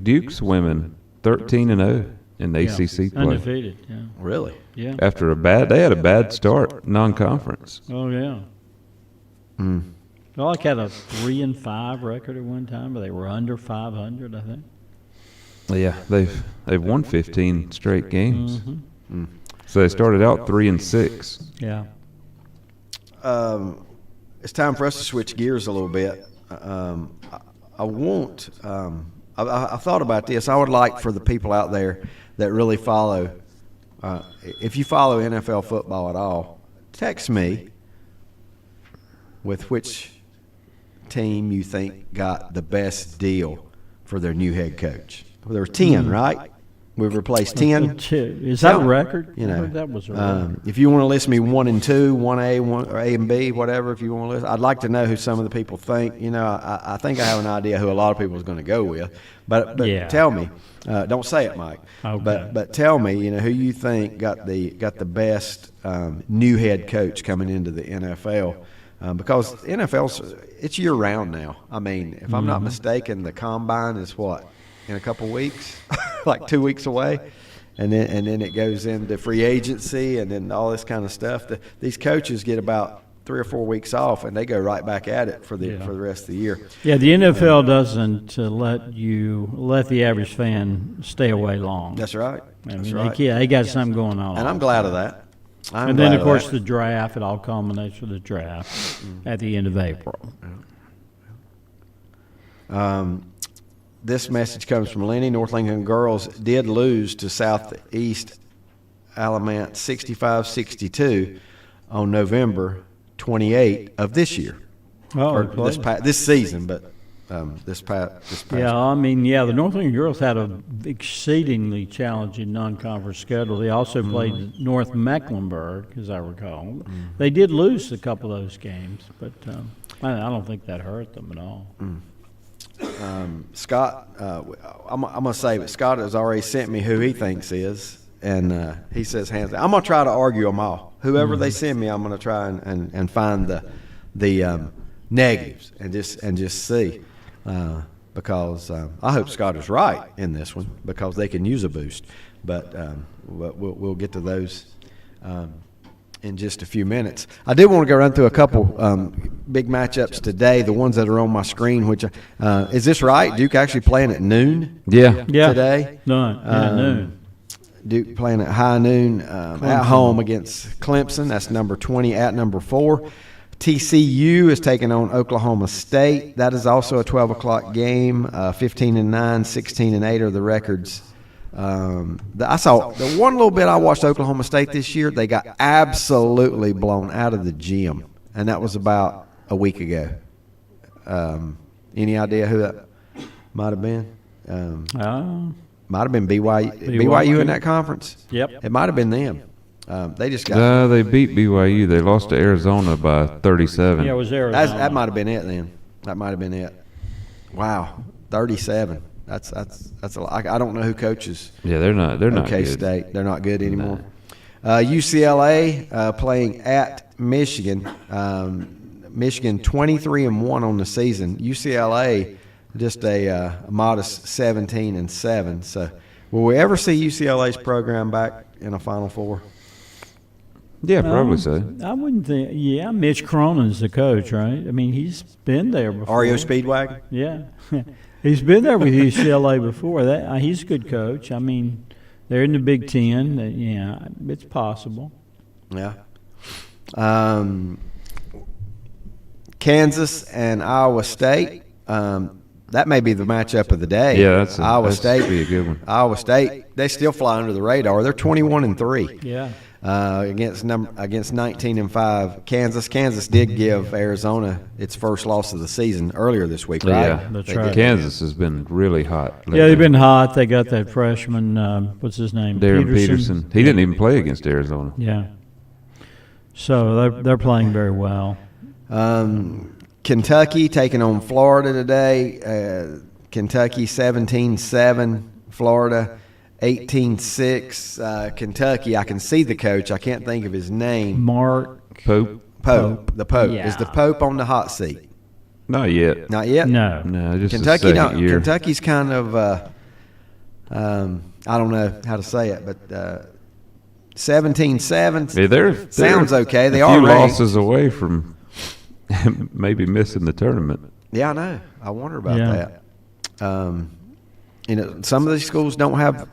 Duke's women 13-0 in the ACC play. Undefeated, yeah. Really? Yeah. After they had a bad start non-conference. Oh, yeah. Well, had a 3-5 record at one time, but they were under 500, I think. Yeah, they've won 15 straight games. So they started out 3-6. Yeah. It's time for us to switch gears a little bit. I thought about this. I would like for the people out there that really follow, if you follow NFL football at all, text me with which team you think got the best deal for their new head coach. Well, there were 10, right? We've replaced 10. Is that a record? You I know, heard that was a record. if you want to list me 1 and 2, 1A, or A and B, whatever, if you want to list, I'd like to know who some of the people think. I think I have an idea who a lot of people is going to go with. But Yeah. tell me, don't say it, Mike. Okay. But tell me, who you think got the best new head coach coming into the NFL. Because the it's year round now. I mean, if I'm not mistaken, the combine is what, in a couple weeks, like 2 weeks away. and then it goes into free agency, and then all this kind of stuff. These coaches get about 3 or 4 weeks off, and they go right back at it for the rest of the year. Yeah, the NFL doesn't let the average fan stay away long. That's right. That's right. They got something going on. And I'm glad of that. And then, of course, the draft. It all culminates with the draft at the end of April. This message comes from Lenny. North Lincoln girls did lose to Southeast Alamance 65-62 on November 28 of this year. Oh, this season, but this past. Yeah, I mean, the North Lincoln girls had an exceedingly challenging non-conference schedule. They also played North Mecklenburg, as I recall. They did lose a couple of those games, but I don't think that hurt them at all. Scott, I'm going to say, but Scott has already sent me who he thinks is, and he says hands down. I'm going to try to argue them all. Whoever they send me, I'm going to try and find the negatives and just see, because I hope Scott is right in this one, because they can use a boost. But we'll get to those in just a few minutes. I did want to go run through a couple big matchups today, the ones that are on my screen, which is this right? Duke actually playing at noon today? Noon. Duke playing at high noon at home against Clemson. That's number 20 at number 4. TCU is taking on Oklahoma State. That is also a 12 o'clock game. 15-9, 16-8 are the records. I saw the one little bit I watched Oklahoma State this year. They got absolutely blown out of the gym, and that was about a week ago. Any idea who that might have been? Might have been BYU in that conference. Yep, it might have been them. They just got. They beat BYU. They lost to Arizona by 37. Yeah, it was Arizona. That might have been it then. That might have been it. Wow, 37. That's a lot. I don't know who coaches. Yeah, they're not good. K-State, they're not good anymore. UCLA playing at Michigan. Michigan 23-1 on the season. UCLA just a modest 17-7. So, will we ever see UCLA's program back in a Final Four? Yeah, probably so. I wouldn't think. Yeah, Mitch Cronin's the coach, right? I mean, he's been there before. REO Speedwagon? Yeah. He's been there with UCLA before. He's a good coach. I mean, they're in the Big Ten. Yeah, it's possible. Yeah. Kansas and Iowa State. That may be the matchup of the day. Yeah, Iowa State be a good one. Iowa State, they still fly under the radar. They're 21-3. Yeah. Against 19-5 Kansas. Kansas did give Arizona its first loss of the season earlier this week, right? Yeah, that's right. Kansas has been really hot lately. Yeah, they've been hot. They got that freshman, what's his name? Darren Peterson. He didn't even play against Arizona. Yeah. So they're playing very well. Kentucky taking on Florida today. Kentucky 17-7. Florida 18-6. Kentucky, I can see the coach. I can't think of his name. Mark Pope. The Pope. Yeah. Is the Pope on the hot seat? Not yet. Not yet? No. Just Kentucky, the second year. Kentucky's kind of, I don't know how to say it, but 17-7 Yeah, they're sounds okay. They a are few ranked. losses away from maybe missing the tournament. Yeah, I know. I wonder about that. Some of these schools don't have,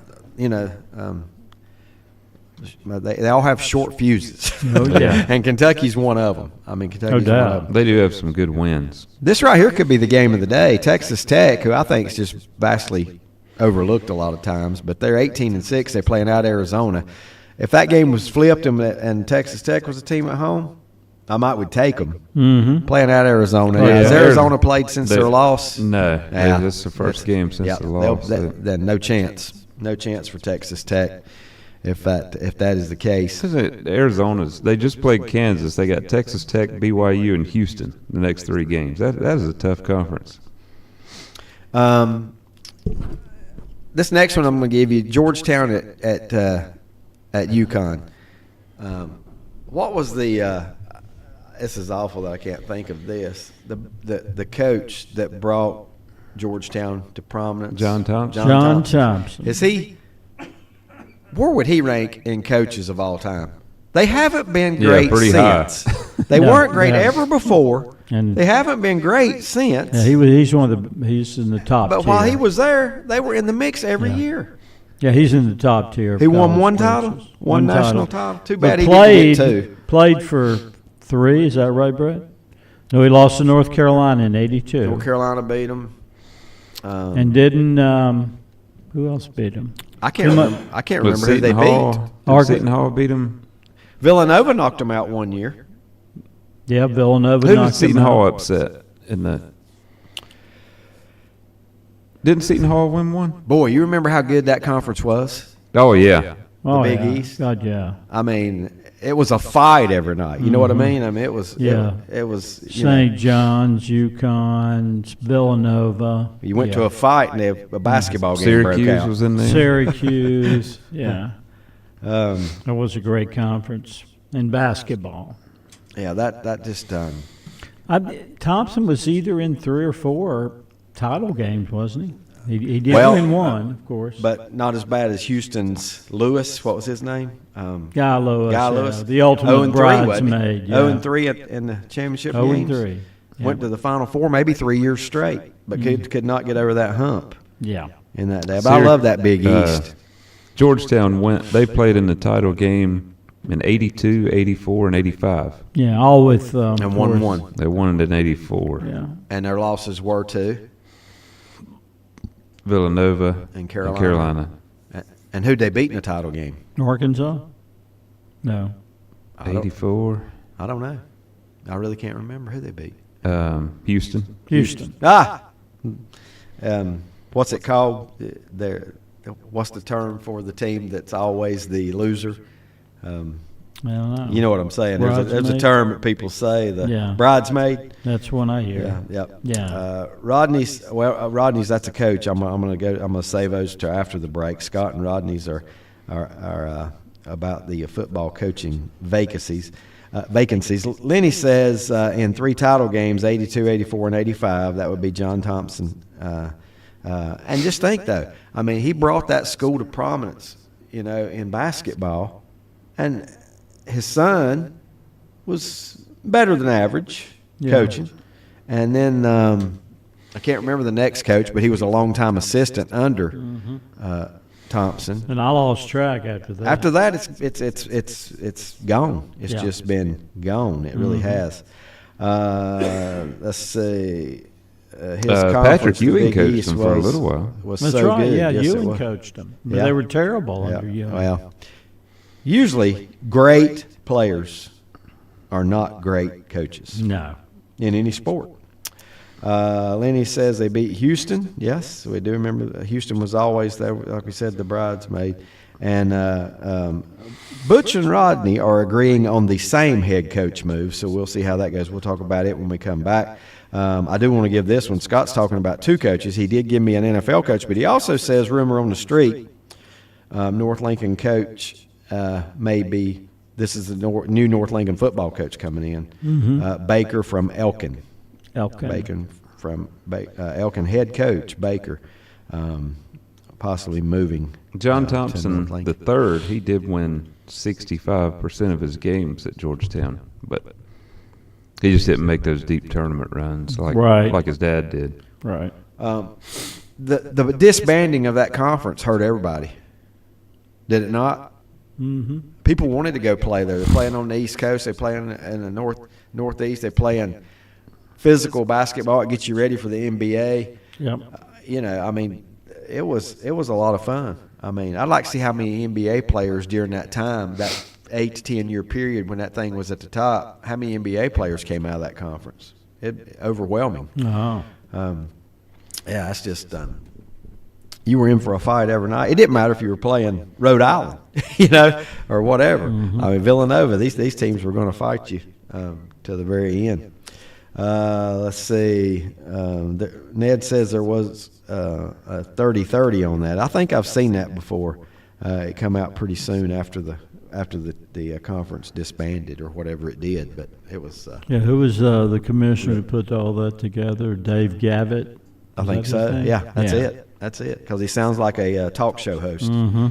they all have short fuses. Oh, yeah. And Kentucky's one of them. I mean, Kentucky's No doubt. one of them. They do have some good wins. This right here could be the game of the day. Texas Tech, who I think is just vastly overlooked a lot of times, but they're 18-6. They're playing out Arizona. If that game was flipped and Texas Tech was a team at home, I would take them. Mm-hmm. Playing out Arizona. Oh, yeah. Has Arizona played since their loss? No. Yeah. That's the first game since the loss. Then no chance. No chance for Texas Tech if that is the case. They just played Kansas. They got Texas Tech, BYU, and Houston the next 3 games. That is a tough conference. This next one I'm going to give you, Georgetown at UConn. What was the this is awful that I can't think of this. The coach that brought Georgetown to prominence. John Thompson. John Thompson. Is he where would he rank in coaches of all time? They haven't been Yeah, great pretty since. They No, weren't great yeah. ever before. And- They haven't been great since. Yeah, he's in the top but tier. while he was there, they were in the mix every Yeah. year. Yeah, he's in the top tier. of He won college one coaches. title, one national title. Too bad But he played, didn't get two. Played for 3, is that right, Brett? No, he lost to North Carolina in 82. North Carolina beat him. And didn't, who else beat him? I can't remember. I can't remember who they beat. Did Seton Hall beat him? Villanova knocked him out one year. Yeah, Villanova Who did knocked Seton him Hall out. upset in the? Didn't Seton Hall win one? Boy, you remember how good that conference was? Oh yeah. Oh, Big yeah. East? God, yeah. I mean, it was a fight every night. You know what I mean? I mean, it was. Yeah. It was. You know, St. John's, UConn, Villanova. you went yeah. to a fight and a basketball game broke Syracuse out. was in there. Syracuse. Yeah. Um, That was a great conference in basketball. yeah, that just. Thompson was either in 3 or 4 title games, wasn't he? He did Well, win one, of course. But not as bad as Houston's Lewis. What was his name? Guy Lewis, Guy yeah, Lewis. the ultimate 0-3, wasn't he? bridesmaid. 0-3 in the championship games. 0-3. Went to the Final Four maybe 3 years straight, but could not get over that hump Yeah. in that day. But I love that Big East. Georgetown they played in the title game in 82, 84, and 85. Yeah, all with And won one. They won it in 84. Yeah. And their losses were to Villanova and Carolina. And who'd they beat in the title game? Arkansas? No. 84. I don't know. I really can't remember who they beat. Houston. Houston. What's it called? What's the term for the team that's always the loser? I don't know. You know what I'm saying. There's a Bridesmaid? term that people say, the Yeah. bridesmaid. That's one I hear. Yeah. Rodney's that's a coach. I'm gonna save those to after the break. Scott and Rodney's are about the football coaching vacancies. Lenny says in 3 title games, 82, 84, and 85, that would be John Thompson. And just think though, I mean, he brought that school to prominence, in basketball, and his son was better than average coaching. And then I can't remember the next coach, but he was a longtime assistant under Thompson. And I lost track after that. After that, it's gone. It's just been gone. It really has. Let's see. His Patrick conference, the Ewing Big coached East, him for a little while. Was That's so right. good. Yeah, Yes, it Ewing was. coached them. But Yeah. they were terrible under Yeah. Ewing. Well, usually great players are not great coaches No. in any sport. Lenny says they beat Houston. Yes, we do remember that Houston was always there, like we said, the bridesmaid. And Butch and Rodney are agreeing on the same head coach move, so we'll see how that goes. We'll talk about it when we come back. I do want to give this one. Scott's talking about 2 coaches. He did give me an NFL coach, but he also says, rumor on the street, North Lincoln coach may be, this is the new North Lincoln football coach coming in, Baker from Elkin. Bacon from Elkin head coach Baker, possibly moving. John to Thompson North the Lincoln. third. He did win 65% of his games at Georgetown, but he just didn't make those deep tournament runs like his dad did. Right. The disbanding of that conference hurt everybody. Did it not? Mm-hmm. People wanted to go play there. They're playing on the East Coast. They play in the Northeast. They play in physical basketball. It gets you ready for the NBA. Yep. I mean, it was a lot of fun. I mean, I'd like to see how many NBA players during that time, that 8 to 10 year period when that thing was at the top, how many NBA players came out of that conference. It overwhelming. Oh. Yeah, it's just you were in for a fight every night. It didn't matter if you were playing Rhode Island, or whatever. Mm-hmm. I mean, Villanova. These teams were going to fight you to the very end. Let's see. Ned says there was a 30-30 on that. I think I've seen that before. It come out pretty soon after the conference disbanded or whatever it did, but it was. Yeah, who was the commissioner who put all that together? Dave Gavitt? I think so. Yeah, that's it. That's it. Because he sounds like a talk show host. Mm-hmm.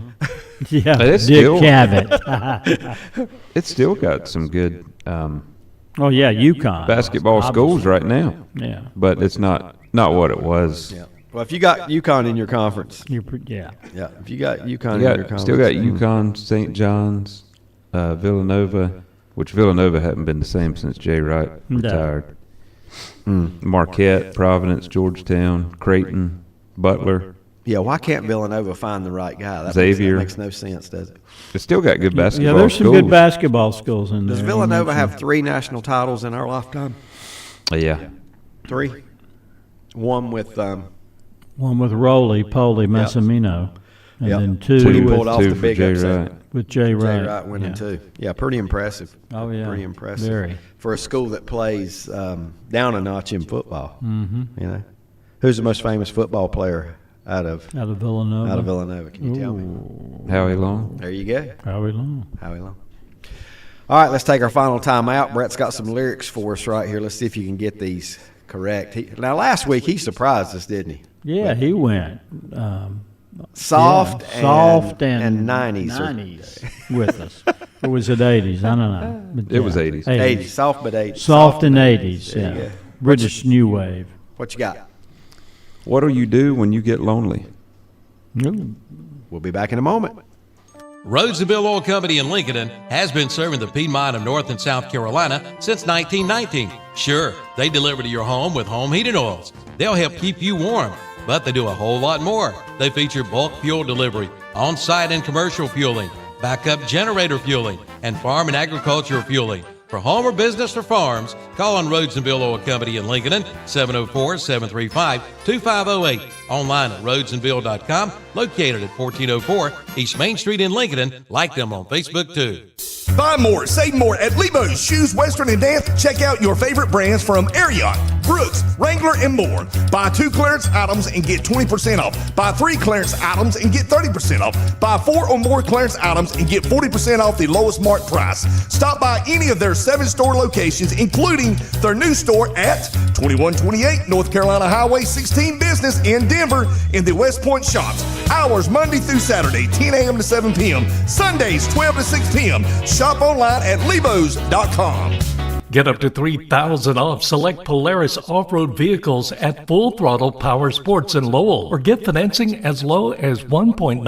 Yeah, But it's Dick still- Cavett. It's still got some good Oh, yeah, UConn. basketball schools right now, Yeah. but it's not what it was. Yeah. Well, if you got UConn in your conference, Yeah. yeah. If you got UConn in You your got, conference, still got UConn, St. John's, Villanova, which Villanova hadn't been the same since Jay Wright No. retired. Marquette, Providence, Georgetown, Creighton, Butler. Yeah, why can't Villanova find the right guy? That Xavier. makes no sense, does it? It's still got good basketball Yeah, there's some schools. good basketball schools in there. Does you Villanova mentioned. have 3 national titles in our lifetime? Yeah. 3. One with One with Roly, Poly, Massimino, and Yep. then 2 When he with, pulled off Two the for big Jay upset. Wright. with Jay Wright. Jay Wright winning Yeah. 2. Yeah, pretty impressive. Oh, yeah. Pretty impressive. Very. For a school that plays down a notch in football. Mm-hmm. You know, who's the most famous football player out of Villanova. Out of Villanova, can you tell me? Howie Long. There you go. Howie Long. Howie Long. All right, let's take our final time out. Brett's got some lyrics for us right here. Let's see if you can get these correct. Now, last week he surprised us, didn't he? Yeah, he went Soft, yeah, soft and 90s. 90s with us. Or was it 80s? I don't know. But It was 80s. 80s, soft but 80s. Soft and 80s, There you yeah. go. British New Wave. What you got? What do you do when you get lonely? Ooh. We'll be back in a moment. Rhodesville Oil Company in Lincoln has been serving the Piedmont of North and South Carolina since 1919. Sure, they deliver to your home with home heating oils. They'll help keep you warm, but they do a whole lot more. They feature bulk fuel delivery, on-site and commercial fueling, backup generator fueling, and farm and agricultural fueling. For home or business or farms, call on Rhodesville Oil Company in Lincoln, 704-735-2508. Online at rhodesandville.com, located at 1404 East Main Street in Lincoln. Like them on Facebook, too. Buy more, save more at Lebo's Shoes, Western, and Danth. Check out your favorite brands from Ariat, Brooks, Wrangler, and more. Buy 2 clearance items and get 20% off. Buy 3 clearance items and get 30% off. Buy 4 or more clearance items and get 40% off the lowest marked price. Stop by any of their 7 store locations, including their new store at 2128 North Carolina Highway 16 Business in Denver in the West Point Shops. Hours Monday through Saturday, 10 a.m. to 7 p.m. Sundays, 12 to 6 p.m. Shop online at lebos.com. Get up to $3,000 off select Polaris off-road vehicles at Full Throttle Power Sports in Lowell, or get financing as low as 1.99%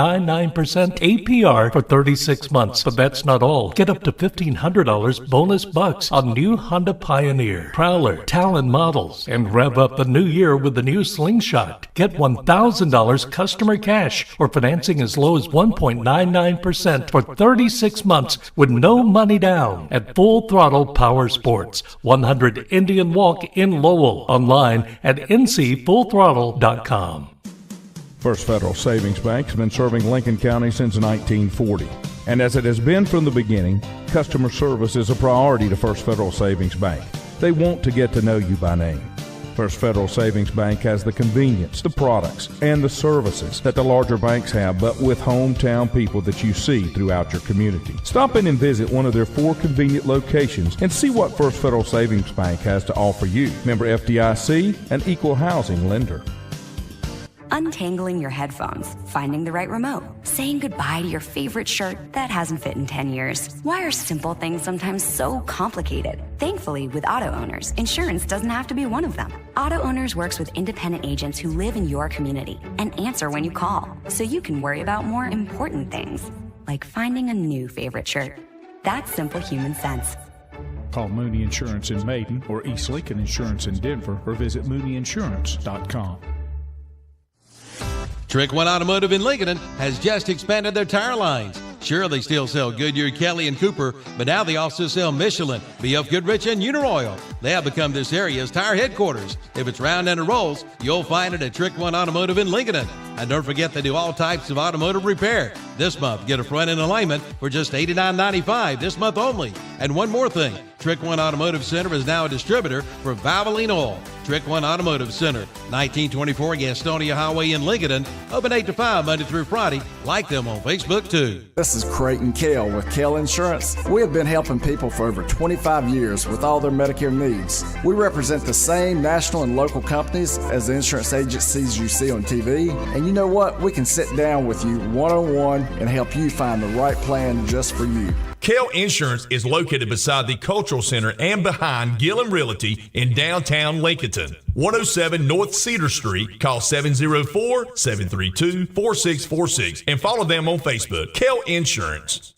APR for 36 months. But that's not all. Get up to $1,500 bonus bucks on new Honda Pioneer, Prowler, Talon models, and rev up the new year with the new Slingshot. Get $1,000 customer cash, or financing as low as 1.99% for 36 months with no money down at Full Throttle Power Sports. 100 Indian Walk in Lowell. Online at ncfullthrottle.com. First Federal Savings Bank has been serving Lincoln County since 1940. And as it has been from the beginning, customer service is a priority to First Federal Savings Bank. They want to get to know you by name. First Federal Savings Bank has the convenience, the products, and the services that the larger banks have, but with hometown people that you see throughout your community. Stop in and visit one of their 4 convenient locations and see what First Federal Savings Bank has to offer you. Member FDIC, an equal housing lender. Untangling your headphones, finding the right remote, saying goodbye to your favorite shirt that hasn't fit in 10 years. Why are simple things sometimes so complicated? Thankfully, with auto owners, insurance doesn't have to be one of them. Auto Owners works with independent agents who live in your community and answer when you call, so you can worry about more important things, like finding a new favorite shirt. That's simple human sense. Call Mooney Insurance in Maiden or East Lincoln Insurance in Denver, or visit mooneyinsurance.com. Trick One Automotive in Lincoln has just expanded their tire lines. Sure, they still sell Goodyear, Kelly, and Cooper, but now they also sell Michelin, BF Goodrich, and Uniroyal. They have become this area's tire headquarters. If it's round and it rolls, you'll find it at Trick One Automotive in Lincoln. And don't forget, they do all types of automotive repair. This month, get a front end alignment for just $89.95 this month only. And one more thing, Trick One Automotive Center is now a distributor for Valvoline Oil. Trick One Automotive Center, 1924 Gastonia Highway in Lincoln. Open 8 to 5 Monday through Friday. Like them on Facebook too. This is Creighton Kell with Kell Insurance. We have been helping people for over 25 years with all their Medicare needs. We represent the same national and local companies as the insurance agencies you see on TV. And you know what? We can sit down with you one-on-one and help you find the right plan just for you. Kell Insurance is located beside the Cultural Center and behind Gillum Realty in downtown Lincoln. 107 North Cedar Street. Call 704-732-4646 and follow them on Facebook. Kell Insurance.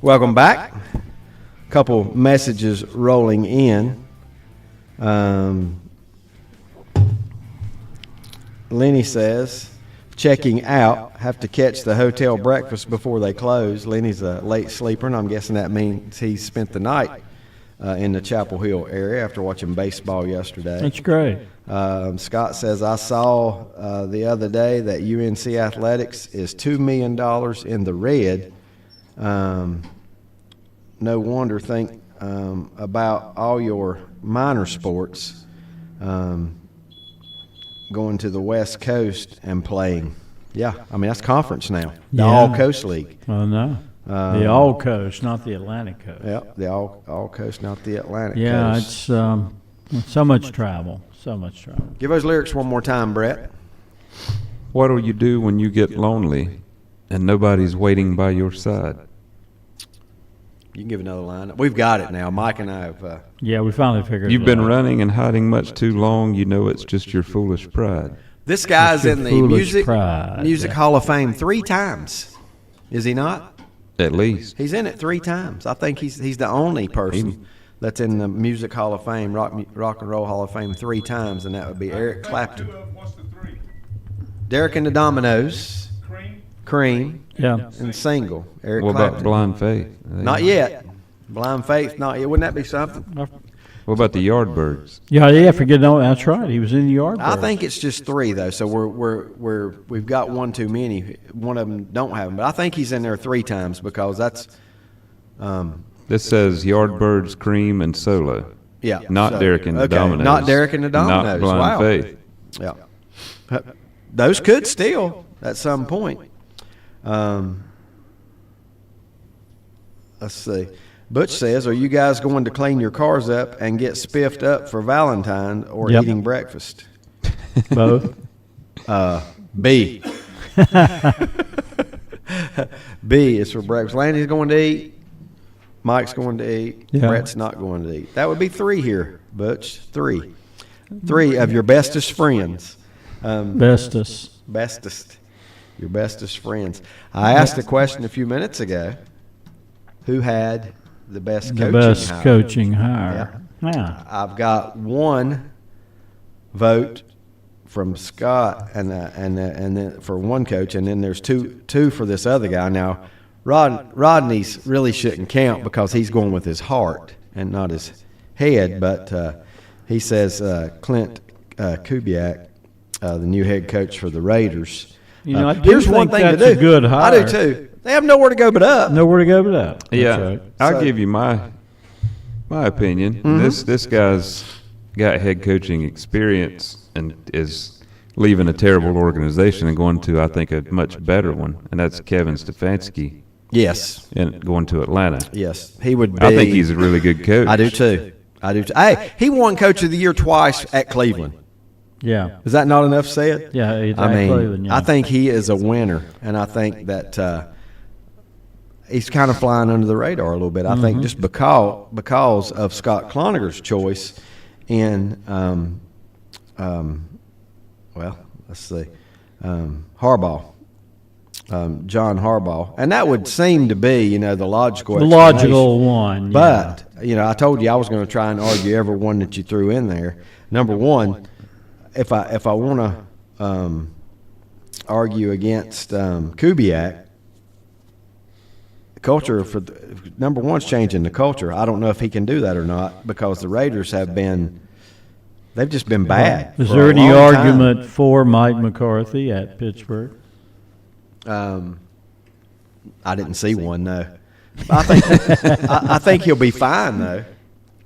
Welcome back. A couple messages rolling in. Lenny says, checking out, have to catch the hotel breakfast before they close. Lenny's a late sleeper, and I'm guessing that means he spent the night in the Chapel Hill area after watching baseball yesterday. That's great. Scott says, I saw the other day that UNC Athletics is $2 million in the red. No wonder, think about all your minor sports going to the West Coast and playing. Yeah, I mean, that's conference now. The All-Coast League. Oh, no. The All-Coast, not the Atlantic Coast. Yeah, the All-Coast, not the Atlantic Coast. Yeah, it's so much travel. So much travel. Give those lyrics one more time, Brett. What'll you do when you get lonely and nobody's waiting by your side? You can give another line. We've got it now. Mike and I have. Yeah, we finally figured it out. You've been running and hiding much too long. You know it's just your foolish pride. This guy's in the Music yeah. Hall of Fame 3 times. Is he not? At least. He's in it 3 times. I think he's the only person that's in the Music Hall of Fame, Rock and Roll Hall of Fame 3 times, and that would be Eric Clapton. What's the 3? Derek and the Dominoes. Cream. Yeah. And Single. Eric What Clapton. about Blind Faith? Not yet. Blind Faith, not yet. Wouldn't that be something? What about the Yardbirds? Yeah, forget no. That's right. He was in the Yardbirds. I think it's just 3 though, so we've got one too many. One of them don't have them, but I think he's in there 3 times because that's. This says Yardbirds, Cream, and Solo. Yeah. Not Derek and the Dominoes. Not Derek and the Dominoes. Not Blind wow. Faith. Yeah. Those could still at some point. Let's see. Butch says, are you guys going to clean your cars up and get spiffed up for Valentine or eating breakfast? Both. B. B is for breakfast. Landy's going to eat. Mike's going to eat. Yeah. Brett's not going to eat. That would be 3 here, Butch. 3. 3 of your bestest friends. Bestest. Your bestest friends. I asked a question a few minutes ago. Who had the best coaching hire? Yeah. I've got 1 vote from Scott and then for one coach, and then there's two for this other guy. Now, Rodney's really shouldn't count because he's going with his heart and not his head. But he says Clint Kubiak, the new head coach for the Raiders. You know, I do here's think one thing that's to do. a good hire. I do too. They have nowhere to go but up. Nowhere to go but up. Yeah, Right. I'll give you my opinion. Mm-hmm. This guy's got head coaching experience and is leaving a terrible organization and going to, I think, a much better one, and that's Kevin Stefanski. Yes. And going to Atlanta. Yes. He would be. I think he's a really good coach. I do too. Hey, he won Coach of the Year twice at Cleveland. Yeah. Is that not enough said? Yeah. Cleveland, I think he is a winner, and I think that he's kind of flying under the radar a little bit. I think just because of Scott Cloninger choice in, well, let's see, Harbaugh. John Harbaugh, and that would seem to be, the logical one. Yeah. But I told you I was going to try and argue every one that you threw in there. Number one, if I want to argue against Kubiak, the culture for number one's changing the culture. I don't know if he can do that or not because the Raiders they've just been bad. Is for there a any long argument time. for Mike McCarthy at Pittsburgh? I didn't see one. No, I think he'll be fine though.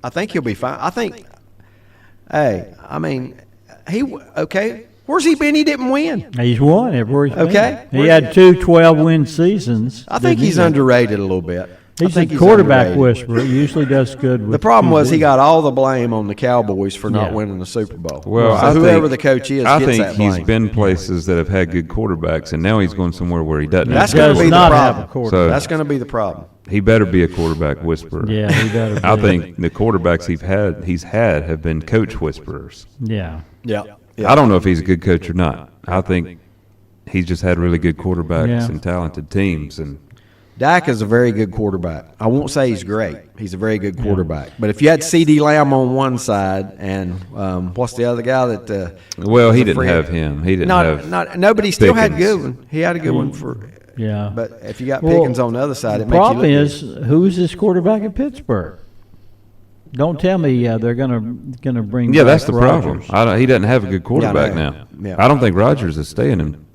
I think he'll be fine. Hey, I mean, where's he been? He didn't win. He's won everywhere he's been. Okay. He had 2 12-win seasons. I think he's underrated a little bit. He's I a think quarterback underrated. whisperer. He usually does good with The problem was he QB. got all the blame on the Cowboys for not Yeah. winning the Super Bowl. Well, so I whoever think- the coach is I gets think that he's blame. been places that have had good quarterbacks, and now he's going somewhere where he doesn't. That's have going does to be the not have problem. a quarterback. So- That's going to be the problem. He better be a quarterback whisperer. Yeah, he better I be. think the quarterbacks he's had have been coach whisperers. Yeah. Yeah. I don't know if he's a good coach or not. I think he's just had really good quarterbacks Yeah. and talented teams. And Dak is a very good quarterback. I won't say he's great. He's a very good quarterback. But if you had C.D. Lamb on one side and what's the other guy that? well, was he a didn't free- have him. He didn't have. Nobody still had a Pickens. good one. He had a good one for. Yeah. But if you got Well, Pickens on the other side, it The makes you problem look is, who's this quarterback at Pittsburgh? Don't tell me they're gonna bring. Yeah, back that's the problem. Rodgers. He doesn't have a good quarterback know. now. Yeah. I don't think Rodgers is staying in. good.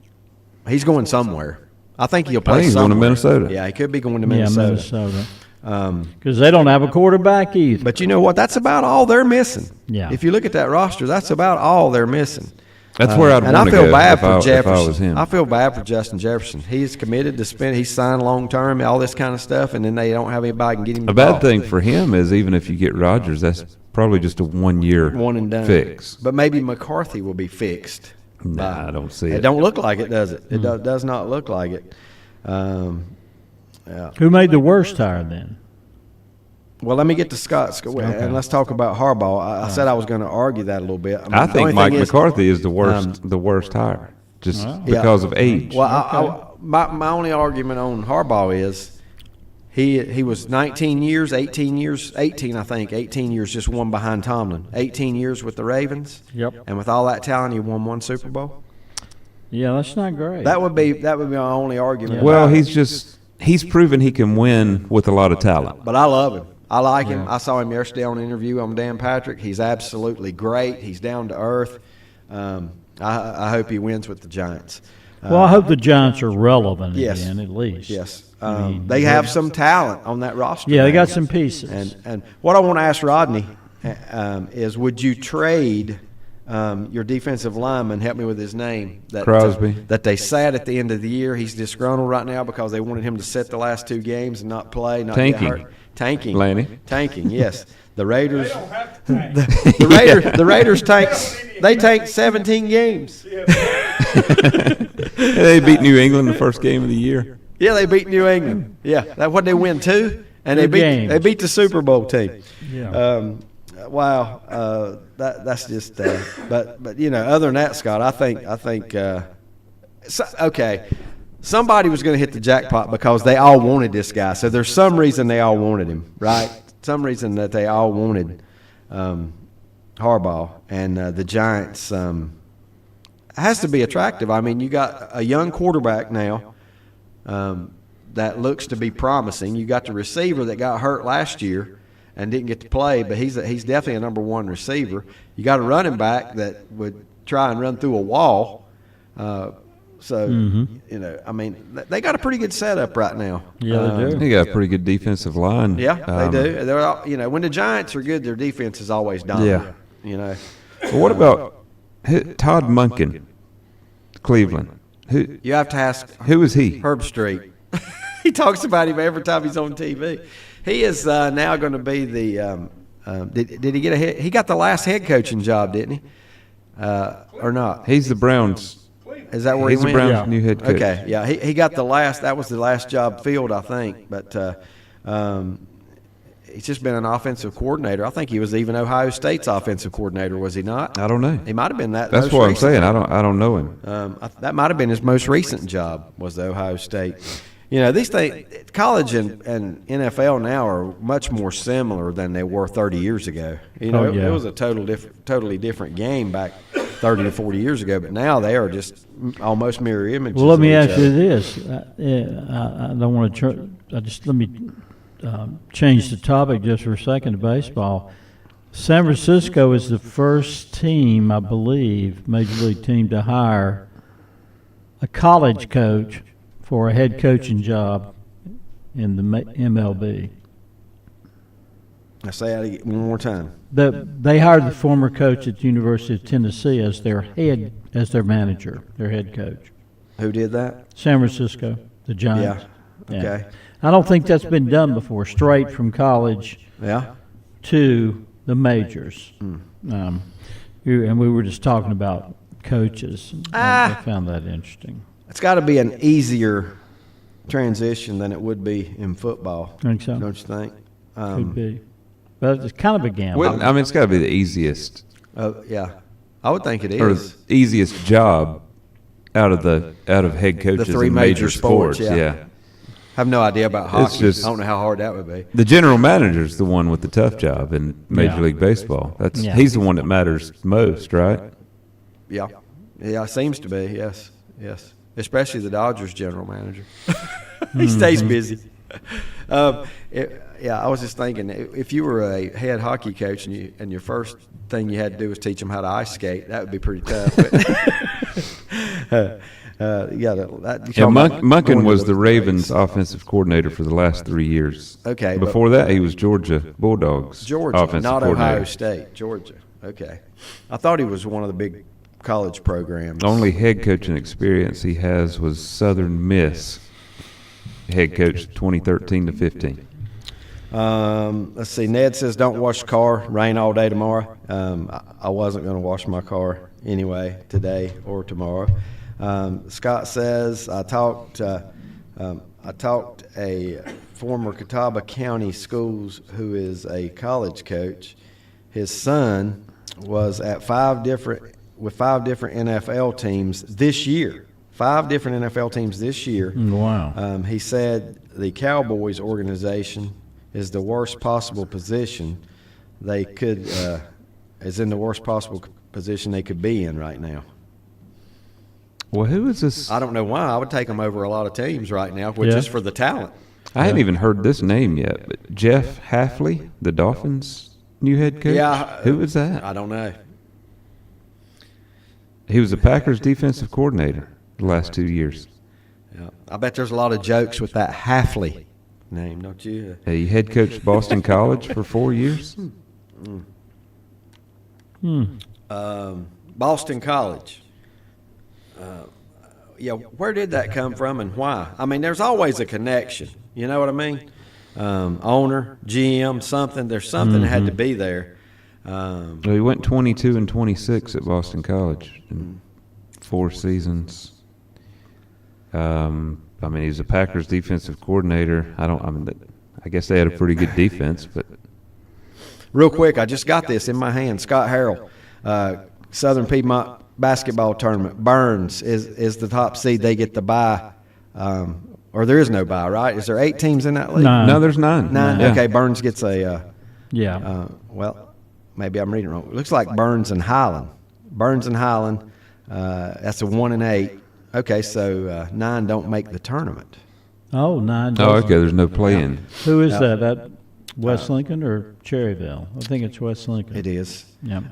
He's going somewhere. I think he'll I play think he's going to somewhere. Minnesota. Yeah, he could be going to Yeah, Minnesota. Minnesota. Because they don't have a quarterback either. But you know what? That's about all they're missing. Yeah. If you look at that roster, that's about all they're missing. That's where I'd And I want to feel go bad if I for was him. Jefferson. I feel bad for Justin Jefferson. He's committed to spend. He's signed long term, all this kind of stuff, and then they don't have anybody can get him. A bad thing for him is even if you get Rodgers, that's probably just a 1 year one and done fix. But maybe McCarthy will be fixed. Nah, I don't see It it. don't look like it, does it? It does not look like it. Who made the worst hire then? Well, let me get to Scott, and let's talk about Harbaugh. I said I was going to argue that a little bit. I the think only Mike thing is, McCarthy is the worst hire, just Yeah. because of age. Well, my only argument on Harbaugh is he was 18 years, I think, 18 years just one behind Tomlin. 18 years with the Ravens. Yep. And with all that talent, he won one Super Bowl. Yeah, that's not great. That would be my only argument. Well, about it. he's proven he can win with a lot of talent. But I love him. I like him. I saw him yesterday on an interview on Dan Patrick. He's absolutely great. He's down to earth. I hope he wins with the Giants. Well, I hope the Giants are relevant Yes. again, at least. Yes. They have some talent on that roster. Yeah, they now. got some pieces. And what I want to ask Rodney is, would you trade your defensive lineman? Help me with his name. Crosby. That they sat at the end of the year. He's disgruntled right now because they wanted him to sit the last 2 games and not play, not Tanking. get hurt. Tanking. Lanny. Tanking. Yes. The Raiders. The Raiders tanked. They tanked 17 games. They beat New England the first game of the year. Yeah, they beat New England. Yeah, that what they win 2, and Good games. they beat the Super Bowl team. Yeah. Wow, that's just. But other than that, Scott, I think. Okay, somebody was going to hit the jackpot because they all wanted this guy. So there's some reason they all wanted him, right? Some reason that they all wanted Harbaugh, and the Giants. Has to be attractive. I mean, you got a young quarterback now that looks to be promising. You got the receiver that got hurt last year and didn't get to play, but he's definitely a number 1 receiver. You got a running back that would try and run through a wall. I mean, they got a pretty good setup right now. Yeah, they do. They got a pretty good defensive line. Yeah, they do. They're all, when the Giants are good, their defense is always dominant. Yeah. Well, what about Todd Monken, Cleveland? You have to ask Who is he? Herb Street. He talks about him every time he's on TV. He is now going to be the. Did he get he got the last head coaching job, didn't he? Or not? He's the Browns. Is that where He's he the went? Browns' new head coach. Okay, yeah, he got the last. That was the last job filled, I think. But he's just been an offensive coordinator. I think he was even Ohio State's offensive coordinator, was he not? I don't know. He might have been that. That's most what I'm recent. saying. I don't know him. That might have been his most recent job, was the Ohio State. These things, college and NFL now are much more similar than they were 30 years ago. It was a totally different game back 30 to 40 years ago, but now they are just almost mirror images. Well, let me of each ask you other. this. I don't want to. Let me change the topic just for a second to baseball. San Francisco is the first team, I believe, major league team to hire a college coach for a head coaching job in the MLB. I say that one more time. They hired the former coach at the University of Tennessee as their manager, their head coach. Who did that? San Francisco, the Giants. Yeah. Okay. I don't think that's been done before, straight from college to the majors. And we were just talking about coaches. I found that interesting. It's got to be an easier transition than it would be in football. I think so. Don't you think? Could be. But it's kind of a gamble. Well, I mean, it's got to be the easiest. Yeah. I would think it Or is. the easiest job out of head coaches The three in major major sports. yeah. I have no idea about hockey. just- I don't know how hard that would be. The general manager's the one with the tough job in Major League Baseball. He's the one that matters most, right? Yeah. Yeah, seems to be, yes. Especially the Dodgers general manager. He stays busy. I was just thinking, if you were a head hockey coach and your first thing you had to do was teach them how to ice skate, that would be pretty tough. Munkin was the Ravens' offensive coordinator for the last 3 years. Okay. Before that, he was Georgia Bulldogs' Georgia, offensive not coordinator. Ohio State. Georgia. Okay. I thought he was one of the big college programs. The only head coaching experience he has was Southern Miss head coach 2013 to 15. Let's see. Ned says, don't wash the car. Rain all day tomorrow. I wasn't going to wash my car anyway today or tomorrow. Scott says, I talked a former Catawba County Schools who is a college coach. His son was at five different NFL teams this year. 5 different NFL teams this year. Wow. He said the Cowboys organization is the worst possible position they could is in the worst possible position they could be in right now. Well, who is this? I don't know why. I would take them over a lot of teams right now, just for the talent. I hadn't even heard this name yet, but Jeff Hafley, the Dolphins' new head coach? Yeah. Who is that? I don't know. He was the Packers' defensive coordinator the last 2 years. Yeah. I bet there's a lot of jokes with that Hafley name, don't you? He head coached Boston College for 4 years. Boston College. Where did that come from and why? I mean, there's always a connection. You know what I mean? Owner, GM, something. There's something that had to be there. Well, he went 22 and 26 at Boston College in 4 seasons. I mean, he's a Packers defensive coordinator. I guess they had a pretty good defense, but Real quick, I just got this in my hand. Scott Harrell, Southern Piedmont basketball tournament. Burns is the top seed. They get the bye, or there is no bye, right? Is there 8 teams in that league? no, there's 9. 9. Yeah. Okay, Burns gets a. Yeah. Well, maybe I'm reading wrong. It looks like Burns and Highland. That's a 1 and 8. Okay, so 9 don't make the tournament. Oh, 9. Oh, okay. There's no play-in. Who is that? That West Lincoln or Cherryville? I think it's West Lincoln. It is. Yeah.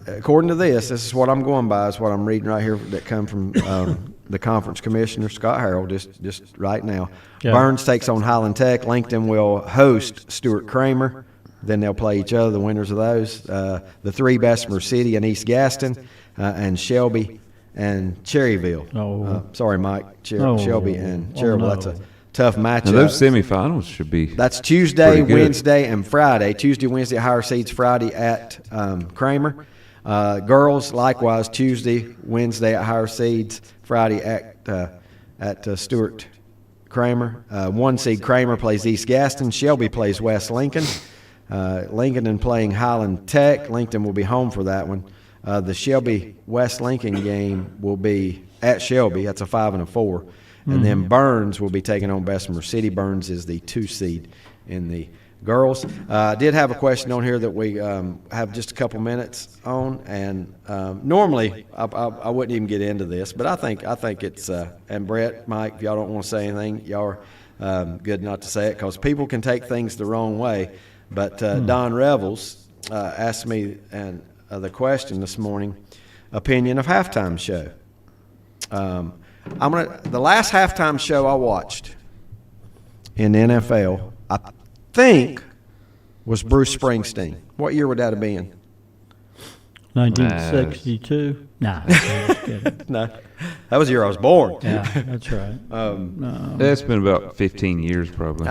According to this is what I'm going by, is what I'm reading right here that come from the conference commissioner, Scott Harrell, just right now. Yeah. Burns takes on Highland Tech. Lincoln will host Stuart Kramer. Then they'll play each other, the winners of those. The 3 Bessemer City and East Gaston, and Shelby and Cherryville. Oh. Sorry, Mike. Oh. Shelby and Cherryville. no. That's a tough matchup. Now, those semifinals should be. That's Tuesday, pretty good. Wednesday, and Friday. Tuesday, Wednesday at higher seeds. Friday at Kramer. Girls, likewise, Tuesday, Wednesday at higher seeds. Friday at Stuart Kramer. 1 seed Kramer plays East Gaston. Shelby plays West Lincoln. Lincoln playing Highland Tech. Lincoln will be home for that one. The Shelby West Lincoln game will be at Shelby. That's a 5 and a 4. And then Burns will be taking on Bessemer City. Burns is the 2 seed in the girls. I did have a question on here that we have just a couple minutes on, and normally I wouldn't even get into this, but I think it's and Brett, Mike, if y'all don't want to say anything, y'all are good not to say it because people can take things the wrong way. But Don Revels asked me the question this morning: opinion of halftime show. The last halftime show I watched in the NFL, I think, was Bruce Springsteen. What year would that have been? 1962? Nah, I'm just kidding. No, that was the year I was born. Yeah, that's right. It's been about 15 years, probably.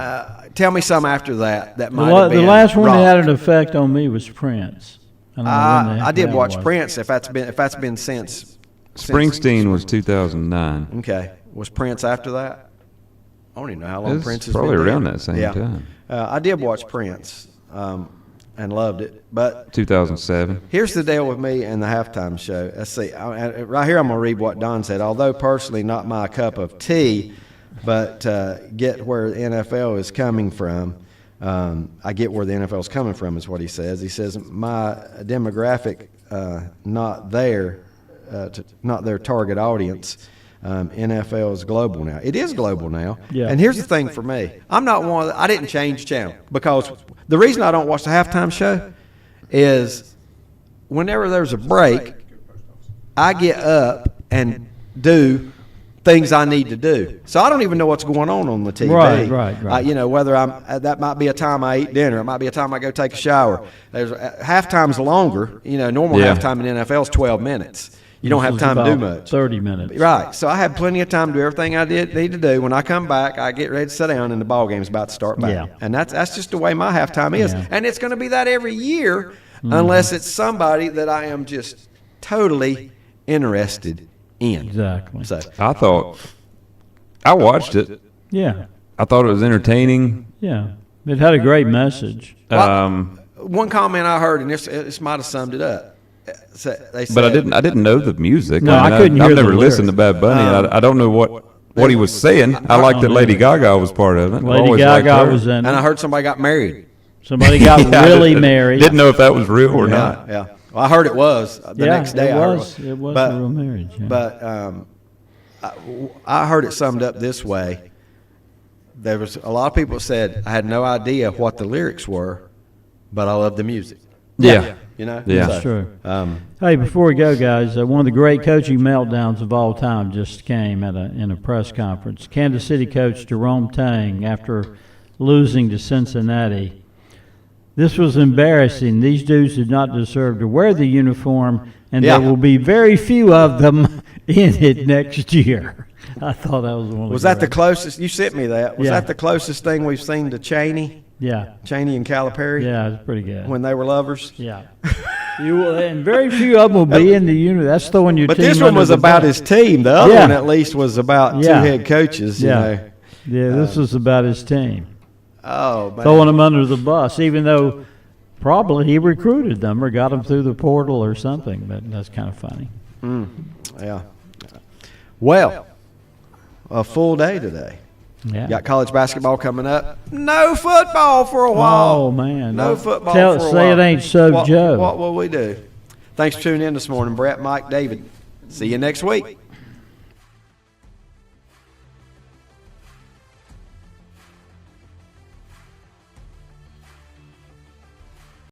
Tell me some after that. That might have been the last one rock. that had an effect on me was Prince. I don't know when the heck I did that watch was. Prince. If that's been since Springsteen was 2009. Okay, was Prince after that? I don't even know how long It's Prince has probably been around dead. that same Yeah. time. I did watch Prince and loved it. But 2007. here's the deal with me and the halftime show. Let's see. Right here, I'm going to read what Don said. Although personally not my cup of tea, but get where the NFL is coming from. I get where the NFL is coming from, is what he says. He says, my demographic, not their target audience. NFL is global now. It is global now. Yeah. And here's the thing for me. I'm not one. I didn't change channel because the reason I don't watch the halftime show is whenever there's a break, I get up and do things I need to do. So I don't even know what's going on the TV. Right. Whether that might be a time I eat dinner. It might be a time I go take a shower. There's halftime's longer. Normal halftime in NFL is 12 minutes. You don't have time to do much. 30 minutes. Right. So I had plenty of time to do everything I need to do. When I come back, I get ready to sit down, and the ball game's about to start back. Yeah. And that's just the way my halftime is. Yeah. And it's going to be that every year unless it's somebody that I am just totally interested in. Exactly. So I watched it. Yeah. I thought it was entertaining. Yeah. It had a great message. one comment I heard, and this might have summed it up. They said, But I didn't know the music. No, I couldn't hear I've the never listened to Bad Bunny. I don't know what he was saying. I like that Lady Gaga was part of it. Lady Always liked Gaga her. was in and it. I heard somebody got married. Somebody got really I married. Didn't know if that was real or not. Yeah. Well, I heard it was the next day. It I heard was. It was a real marriage. Yeah. But I heard it summed up this way. There was a lot of people said I had no idea what the lyrics were, but I love the music. Yeah. Yeah. That's true. Hey, before we go, guys, one of the great coaching meltdowns of all time just came in a press conference. Kansas City coach Jerome Tang, after losing to Cincinnati, this was embarrassing. These dudes did not deserve to wear the uniform, and there will be very few of them in it next year. I thought that was one of the Was that the closest? You sent me that. Was that the closest thing we've seen to Cheney? Yeah. Cheney and Calipari? Yeah, it's pretty good. When they were lovers? Yeah. And very few of them will be in the unit. That's throwing your But team this one under was the about bus. his team. The other one, at least, was about two head coaches. You know. Yeah, this was about his team. Oh, man. Throwing them under the bus, even though probably he recruited them or got them through the portal or something. But that's kind of funny. Yeah. Well, a full day today. Yeah. Got college basketball coming up. No football for a while. Oh, man. No football for a while. Say it ain't so, Joe. What will we do? Thanks for tuning in this morning, Brett, Mike, David. See you next week.